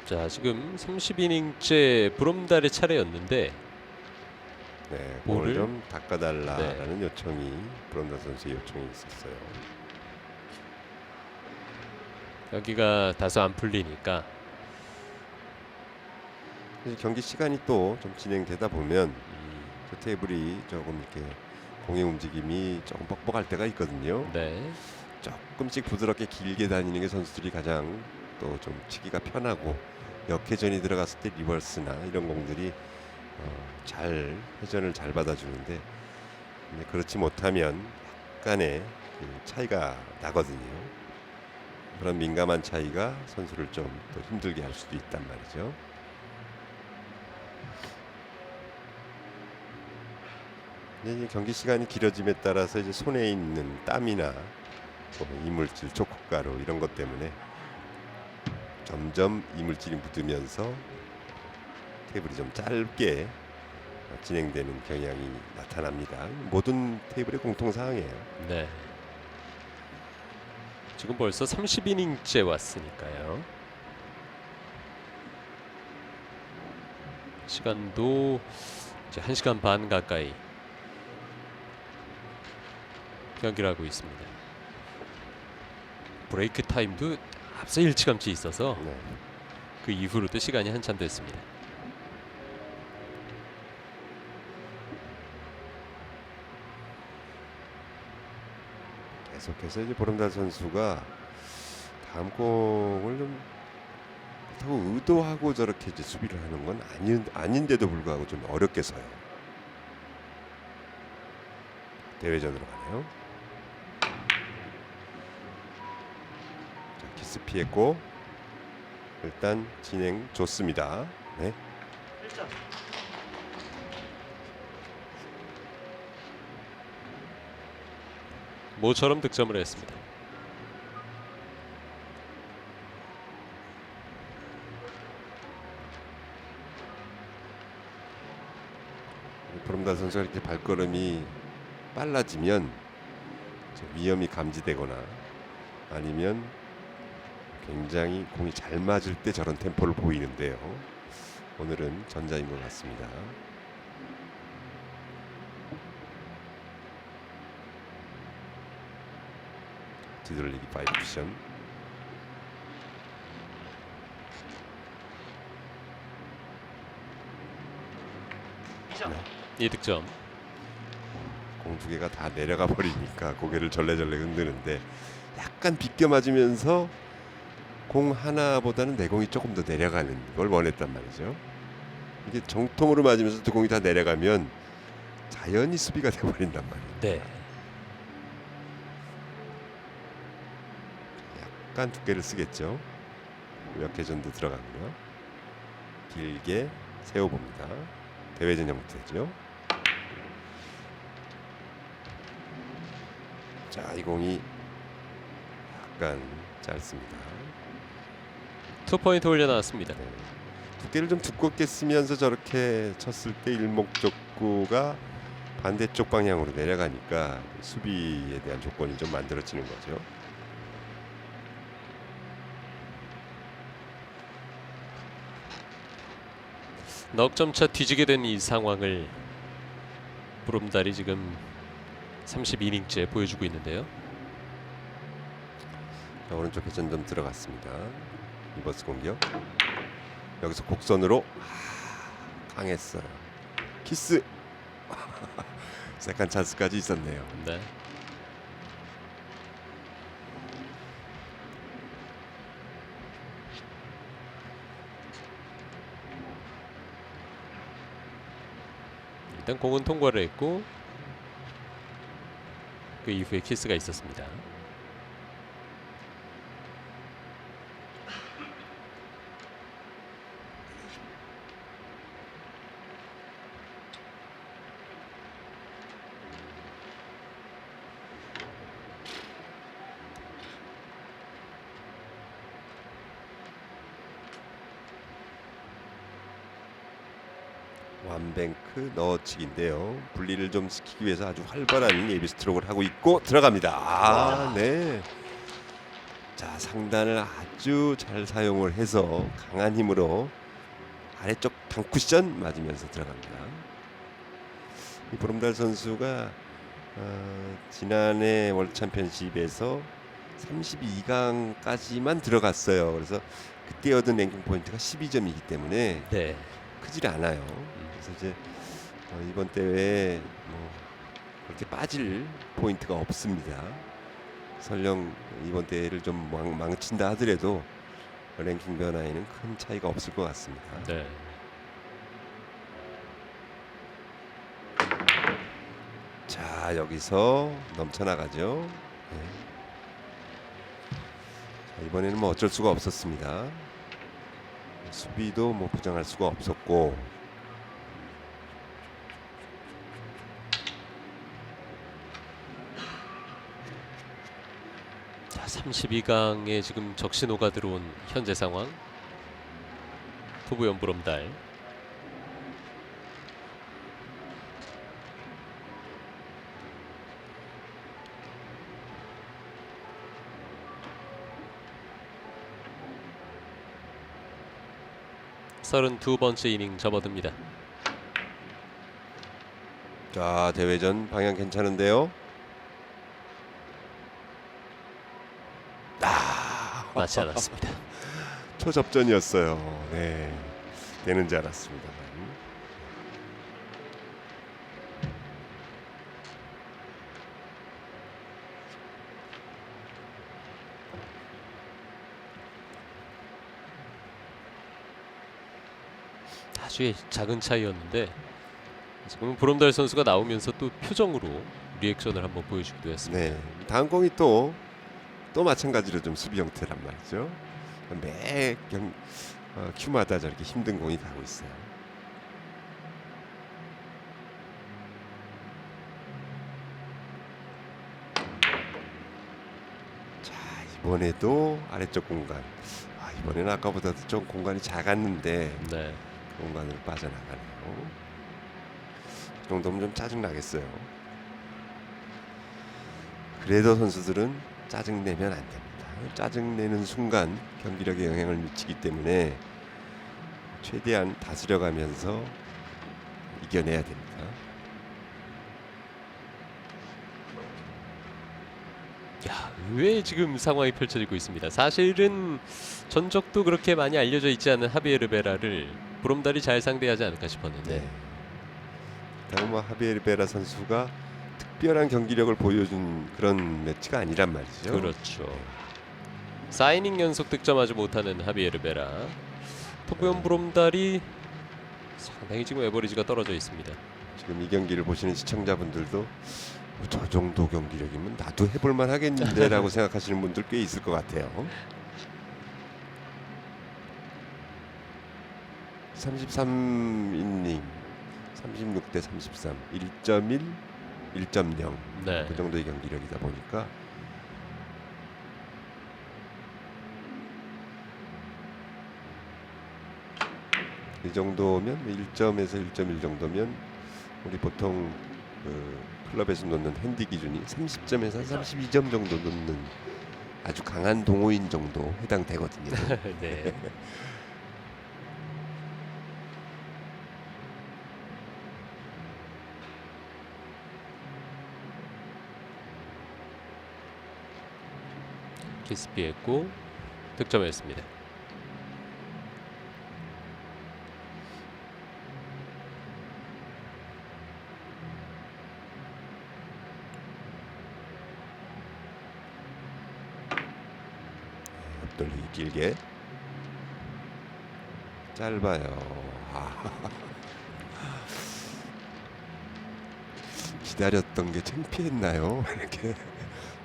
자, 지금 30이닝째 브롬달의 차례였는데 네, 볼을- 볼을 좀 닦아달라라는 요청이 브롬달 선수의 요청이 있었어요. 여기가 다소 안 풀리니까 이제 경기 시간이 또 좀 진행되다 보면 저 테이블이 조금 이렇게 공의 움직임이 조금 뻑뻑할 때가 있거든요. 네. 조금씩 부드럽게 길게 다니는 게 선수들이 가장 또 좀 치기가 편하고 역회전이 들어갔을 때 리버스나 이런 공들이 잘 회전을 잘 받아주는데 근데 그렇지 못하면 약간의 그 차이가 나거든요. 그런 민감한 차이가 선수를 좀 더 힘들게 할 수도 있단 말이죠. 근데 이제 경기 시간이 길어짐에 따라서 이제 손에 있는 땀이나 이물질, 초코가루 이런 것 때문에 점점 이물질이 묻으면서 테이블이 좀 짧게 진행되는 경향이 나타납니다. 모든 테이블의 공통사항이에요. 네. 지금 벌써 30이닝째 왔으니까요. 시간도 이제 1시간 반 가까이 경기를 하고 있습니다. 브레이크 타임도 앞서 일찌감치 있어서 네. 그 이후로도 시간이 한참 됐습니다. 계속해서 이제 보름달 선수가 다음 공을 좀 그렇다고 의도하고 저렇게 이제 수비를 하는 건 아닌데도 불구하고 좀 어렵게 서요. 대회전으로 가네요. 자, 키스 피했고 일단 진행 좋습니다. 네. 1점. 모처럼 득점을 했습니다. 보름달 선수가 이렇게 발걸음이 빨라지면 위험이 감지되거나 아니면 굉장히 공이 잘 맞을 때 저런 템포를 보이는데요. 오늘은 전자인 것 같습니다. 뒤돌리기 5 쿠션. 2점. 이 득점. 공 두 개가 다 내려가 버리니까 고개를 절레절레 흔드는데 약간 비껴 맞으면서 공 하나보다는 내 공이 조금 더 내려가는 걸 원했단 말이죠. 이게 정통으로 맞으면서 두 공이 다 내려가면 자연히 수비가 돼버린단 말이에요. 네. 약간 두께를 쓰겠죠. 역회전도 들어가고요. 길게 세워봅니다. 대회전 형태죠. 자, 이 공이 약간 짧습니다. 2포인트 올려놨습니다. 네. 두께를 좀 두껍게 쓰면서 저렇게 쳤을 때 일목적구가 반대쪽 방향으로 내려가니까 수비에 대한 조건이 좀 만들어지는 거죠. 넉 점 차 뒤지게 된 이 상황을 브롬달이 지금 32이닝째 보여주고 있는데요. 자, 오른쪽 회전점 들어갔습니다. 리버스 공격. 여기서 곡선으로 강했어요. 키스. 세컨 찬스까지 있었네요. 네. 일단 공은 통과를 했고 그 이후에 키스가 있었습니다. 완뱅크 넣어치기인데요. 분리를 좀 시키기 위해서 아주 활발한 예비 스트로크를 하고 있고 들어갑니다. 아, 네. 자, 상단을 아주 잘 사용을 해서 강한 힘으로 아래쪽 단쿠션 맞으면서 들어갑니다. 이 보름달 선수가 지난해 월드 챔피언십에서 32강까지만 들어갔어요. 그래서 그때 얻은 랭킹 포인트가 12점이기 때문에 네. 크질 않아요. 그래서 이제 이번 대회에 뭐 그렇게 빠질 포인트가 없습니다. 설령 이번 대회를 좀 망친다 하더라도 랭킹 변화에는 큰 차이가 없을 것 같습니다. 네. 자, 여기서 넘쳐나가죠. 네. 자, 이번에는 뭐 어쩔 수가 없었습니다. 수비도 뭐 부정할 수가 없었고, 자, 32강에 지금 적신호가 들어온 현재 상황. 토부연 보름달. 서른두 번째 이닝 접어듭니다. 자, 대회전 방향 괜찮은데요. 맞지 않았습니다. 초접전이었어요. 네, 되는 줄 알았습니다. 아주 작은 차이였는데 지금 보름달 선수가 나오면서 또 표정으로 리액션을 한번 보여주기도 했습니다. 네, 다음 공이 또 마찬가지로 좀 수비 형태란 말이죠. 매 큐마다 저렇게 힘든 공이 가고 있어요. 자, 이번에도 아래쪽 공간. 이번에는 아까보다도 좀 공간이 작았는데 네. 공간으로 빠져나가네요. 이 정도면 좀 짜증 나겠어요. 그래도 선수들은 짜증 내면 안 됩니다. 짜증 내는 순간 경기력에 영향을 미치기 때문에 최대한 다스려가면서 이겨내야 됩니다. 야, 의외의 지금 상황이 펼쳐지고 있습니다. 사실은 전적도 그렇게 많이 알려져 있지 않은 하비에르 베라를 보름달이 잘 상대하지 않을까 싶었는데. 네. 다음 하비에르 베라 선수가 특별한 경기력을 보여준 그런 매치가 아니란 말이죠. 그렇죠. 4이닝 연속 득점하지 못하는 하비에르 베라. 토부연 보름달이 상당히 지금 에버리지가 떨어져 있습니다. 지금 이 경기를 보시는 시청자분들도 저 정도 경기력이면 나도 해볼만 하겠는데 라고 생각하시는 분들 꽤 있을 것 같아요. 33이닝 36대 33 1.1 1.0 네. 그 정도의 경기력이다 보니까 이 정도면 1점에서 1.1 정도면 우리 보통 그 클럽에서 놓는 핸디 기준이 30점에서 32점 정도 놓는 아주 강한 동호인 정도 해당되거든요. 네. 키스피했고 득점했습니다. 돌리기 길게 짧아요. 기다렸던 게 창피했나요? 이렇게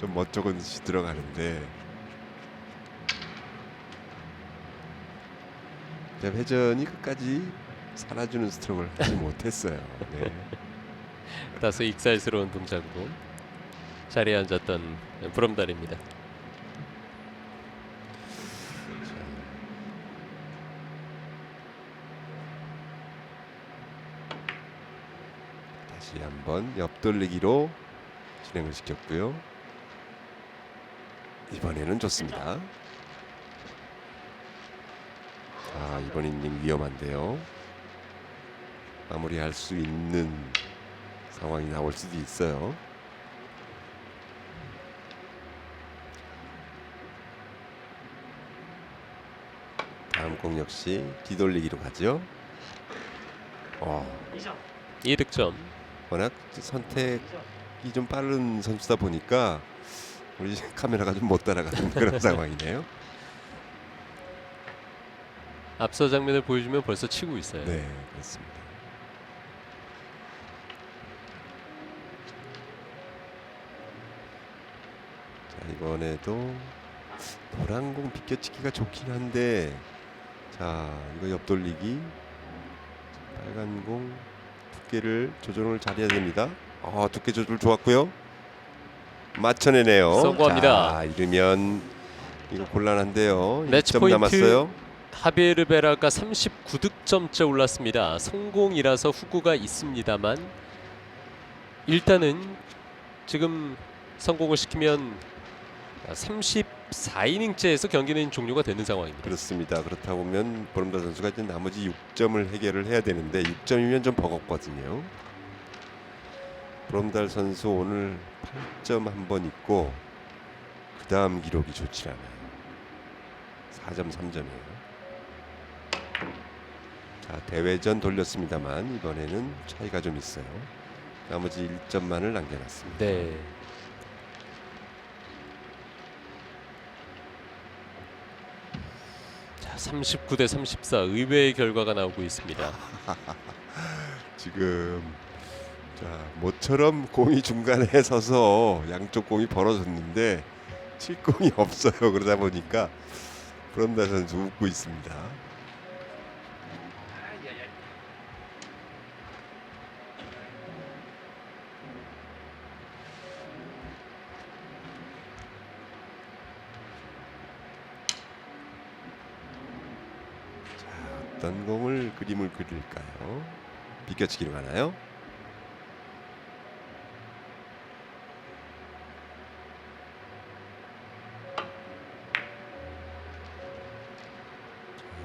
좀 멋쩍은듯이 들어가는데 회전이 끝까지 살아주는 스트로크를 하지 못했어요. 네. 다소 익살스러운 동작으로 자리에 앉았던 보름달입니다. 다시 한번 옆돌리기로 진행을 시켰고요. 이번에는 좋습니다. 자, 이번 이닝 위험한데요. 마무리할 수 있는 상황이 나올 수도 있어요. 다음 공 역시 뒤돌리기로 가죠. 2점. 2득점. 워낙 선택이 좀 빠른 선수다 보니까 우리 카메라가 좀 못 따라가는 그런 상황이네요. 앞서 장면을 보여주면 벌써 치고 있어요. 네, 그렇습니다. 자, 이번에도 노란 공 비껴치기가 좋긴 한데, 자, 이거 옆돌리기, 빨간 공 두께를 조정을 잘해야 됩니다. 두께 조절 좋았고요. 맞춰내네요. 성공합니다. 자, 이러면 이거 곤란한데요. 매치 1점 포인트. 남았어요. 하비에르 베라가 39득점째 올랐습니다. 성공이라서 후구가 있습니다만 일단은 지금 성공을 시키면 34이닝째에서 경기는 종료가 되는 상황입니다. 그렇습니다. 그렇다 보면 보름달 선수가 이제 나머지 6점을 해결을 해야 되는데 6점이면 좀 버겁거든요. 보름달 선수 오늘 8점 한 번 있고 그 다음 기록이 좋지 않아요. 4점 3점이에요. 자, 대회전 돌렸습니다만 이번에는 차이가 좀 있어요. 나머지 1점만을 남겨놨습니다. 네. 자, 39대 34 의외의 결과가 나오고 있습니다. 지금 자, 모처럼 공이 중간에 서서 양쪽 공이 벌어졌는데 칠 공이 없어요. 그러다 보니까 브런다 선수 웃고 있습니다. 자, 어떤 공을 그림을 그릴까요? 비껴치기로 가나요?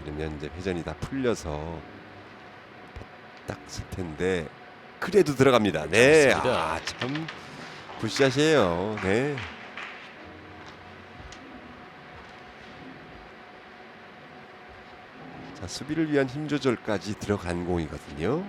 이러면 이제 회전이 다 풀려서 딱 쓸 텐데 그래도 들어갑니다. 네, 좋습니다. 참 굿샷이에요. 네. 자, 수비를 위한 힘 조절까지 들어간 공이거든요.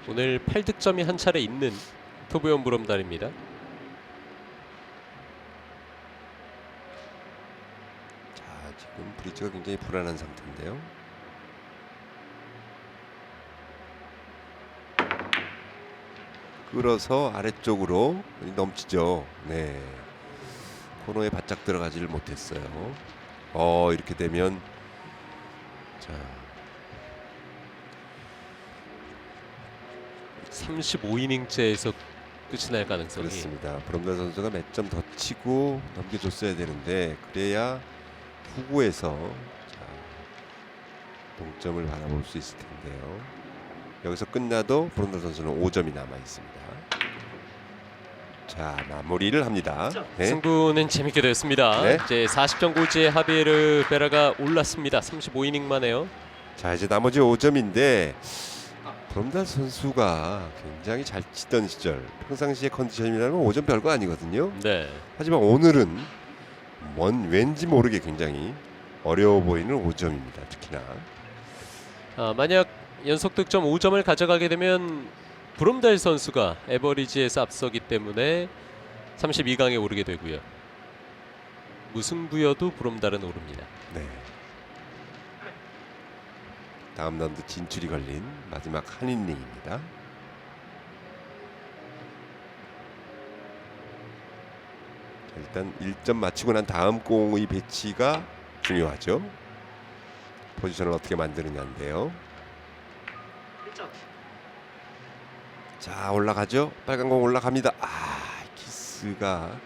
오늘 8득점이 한 차례 있는 토비온 브롬달입니다. 자, 지금 브리지가 굉장히 불안한 상태인데요. 끌어서 아래쪽으로 넘치죠. 네, 코너에 바짝 들어가지를 못했어요. 이렇게 되면 자, 35이닝째에서 끝이 날 가능성이. 그렇습니다. 브롬달 선수가 몇 점 더 치고 넘겨줬어야 되는데 그래야 후구에서 자, 동점을 바라볼 수 있을 텐데요. 여기서 끝나도 브롬달 선수는 5점이 남아 있습니다. 자, 마무리를 합니다. 네. 승부는 재밌게 됐습니다. 네. 이제 40점 골지에 하비에르 베라가 올랐습니다. 35이닝 만에요. 자, 이제 나머지 5점인데 브롬달 선수가 굉장히 잘 치던 시절 평상시의 컨디션이라는 건 5점 별거 아니거든요. 네. 하지만 오늘은 왠지 모르게 굉장히 어려워 보이는 5점입니다. 특히나 만약 연속 득점 5점을 가져가게 되면 브롬달 선수가 에버리지에서 앞서기 때문에 32강에 오르게 되고요. 무승부여도 브롬달은 오릅니다. 네. 다음 라운드 진출이 걸린 마지막 한 이닝입니다. 일단 1점 맞추고 난 다음 공의 배치가 중요하죠. 포지션을 어떻게 만드느냐인데요. 1점. 자, 올라가죠. 빨간 공 올라갑니다. 키스가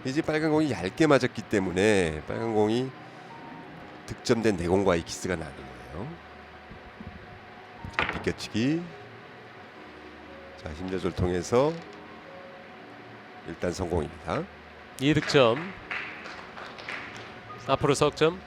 이제 빨간 공이 얇게 맞았기 때문에 빨간 공이 득점된 내공과의 키스가 나는 거예요. 자, 비껴치기. 자, 힘 조절 통해서 일단 성공입니다. 2득점. 앞으로 석점.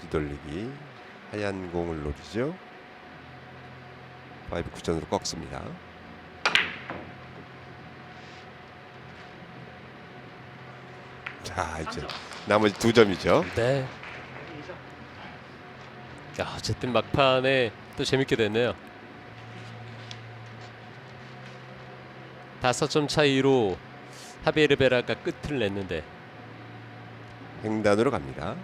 뒤돌리기. 하얀 공을 노리죠. 5 쿠션으로 꺾습니다. 자, 이제 나머지 2점이죠. 네. 야, 어쨌든 막판에 또 재밌게 됐네요. 5점 차이로 하비에르 베라가 끝을 냈는데 횡단으로 갑니다.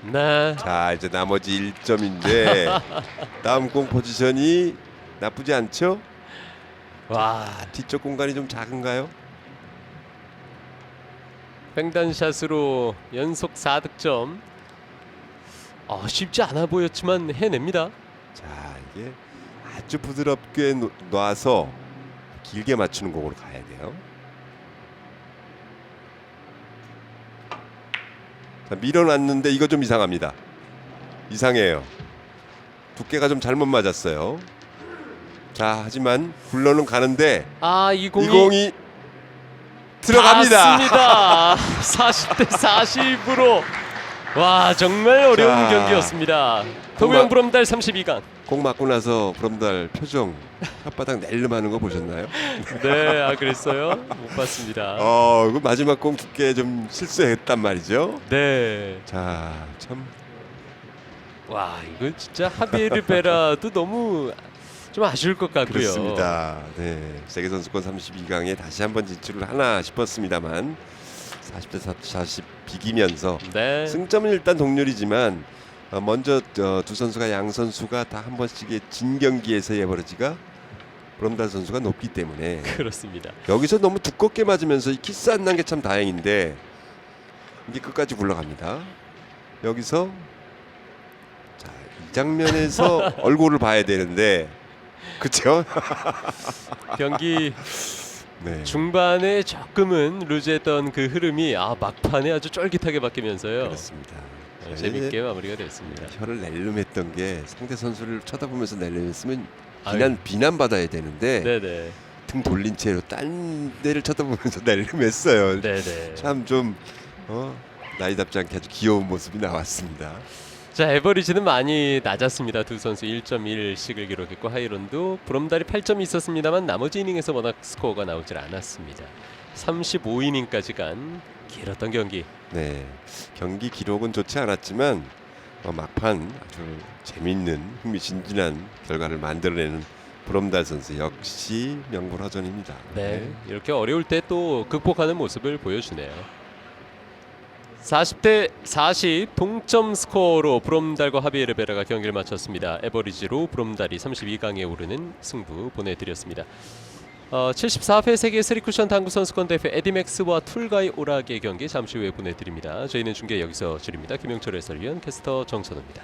네. 자, 이제 나머지 1점인데 다음 공 포지션이 나쁘지 않죠? 와, 뒤쪽 공간이 좀 작은가요? 횡단샷으로 연속 4득점. 쉽지 않아 보였지만 해냅니다. 자, 이게 아주 부드럽게 놔서 길게 맞추는 공으로 가야 돼요. 자, 밀어놨는데 이거 좀 이상합니다. 이상해요. 두께가 좀 잘못 맞았어요. 자, 하지만 굴러는 가는데 이 공이, 이 공이 들어갑니다. 맞습니다. 40대 40으로. 와, 정말 어려운 자, 경기였습니다. 도명 브롬달 32강. 공 맞고 나서 브롬달 표정 혓바닥 낼름하는 거 보셨나요? 네, 그랬어요? 못 봤습니다. 그 마지막 공 두께 좀 실수했단 말이죠. 네. 자, 참. 와, 이거 진짜 하비에르 베라도 너무 좀 아쉬울 것 같고요. 그렇습니다. 네, 세계 선수권 32강에 다시 한번 진출을 하나 싶었습니다만 40대 40 비기면서 네. 승점은 일단 동률이지만 먼저 두 선수가 양 선수가 다 한 번씩의 진 경기에서의 에버리지가 브롬달 선수가 높기 때문에 그렇습니다. 여기서 너무 두껍게 맞으면서 키스 안 난 게 참 다행인데 이게 끝까지 굴러갑니다. 여기서 자, 이 장면에서 얼굴을 봐야 되는데 그렇죠? 경기 네. 중반에 조금은 루즈했던 그 흐름이 막판에 아주 쫄깃하게 바뀌면서요. 그렇습니다. 재밌게 마무리가 됐습니다. 혀를 낼름했던 게 상대 선수를 쳐다보면서 낼름했으면 아유. 비난받아야 되는데 네네. 등 돌린 채로 딴 데를 쳐다보면서 낼름했어요. 네네. 참 좀 나이답지 않게 아주 귀여운 모습이 나왔습니다. 자, 에버리지는 많이 낮았습니다. 두 선수 1.1씩을 기록했고 하이런도 브롬달이 8점이 있었습니다만 나머지 이닝에서 워낙 스코어가 나오질 않았습니다. 35이닝까지 간 길었던 경기. 네, 경기 기록은 좋지 않았지만 막판 아주 재밌는 흥미진진한 결과를 만들어내는 브롬달 선수 역시 명불허전입니다. 네, 이렇게 어려울 때 또 극복하는 모습을 보여주네요. 40대 40 동점 스코어로 브롬달과 하비에르 베라가 경기를 마쳤습니다. 에버리지로 브롬달이 32강에 오르는 승부 보내드렸습니다. 74회 세계 3쿠션 당구 선수권 대회 에디맥스와 툴가이 오락의 경기 잠시 후에 보내드립니다. 저희는 중계 여기서 줄입니다. 김영철 해설위원, 캐스터 정선우입니다.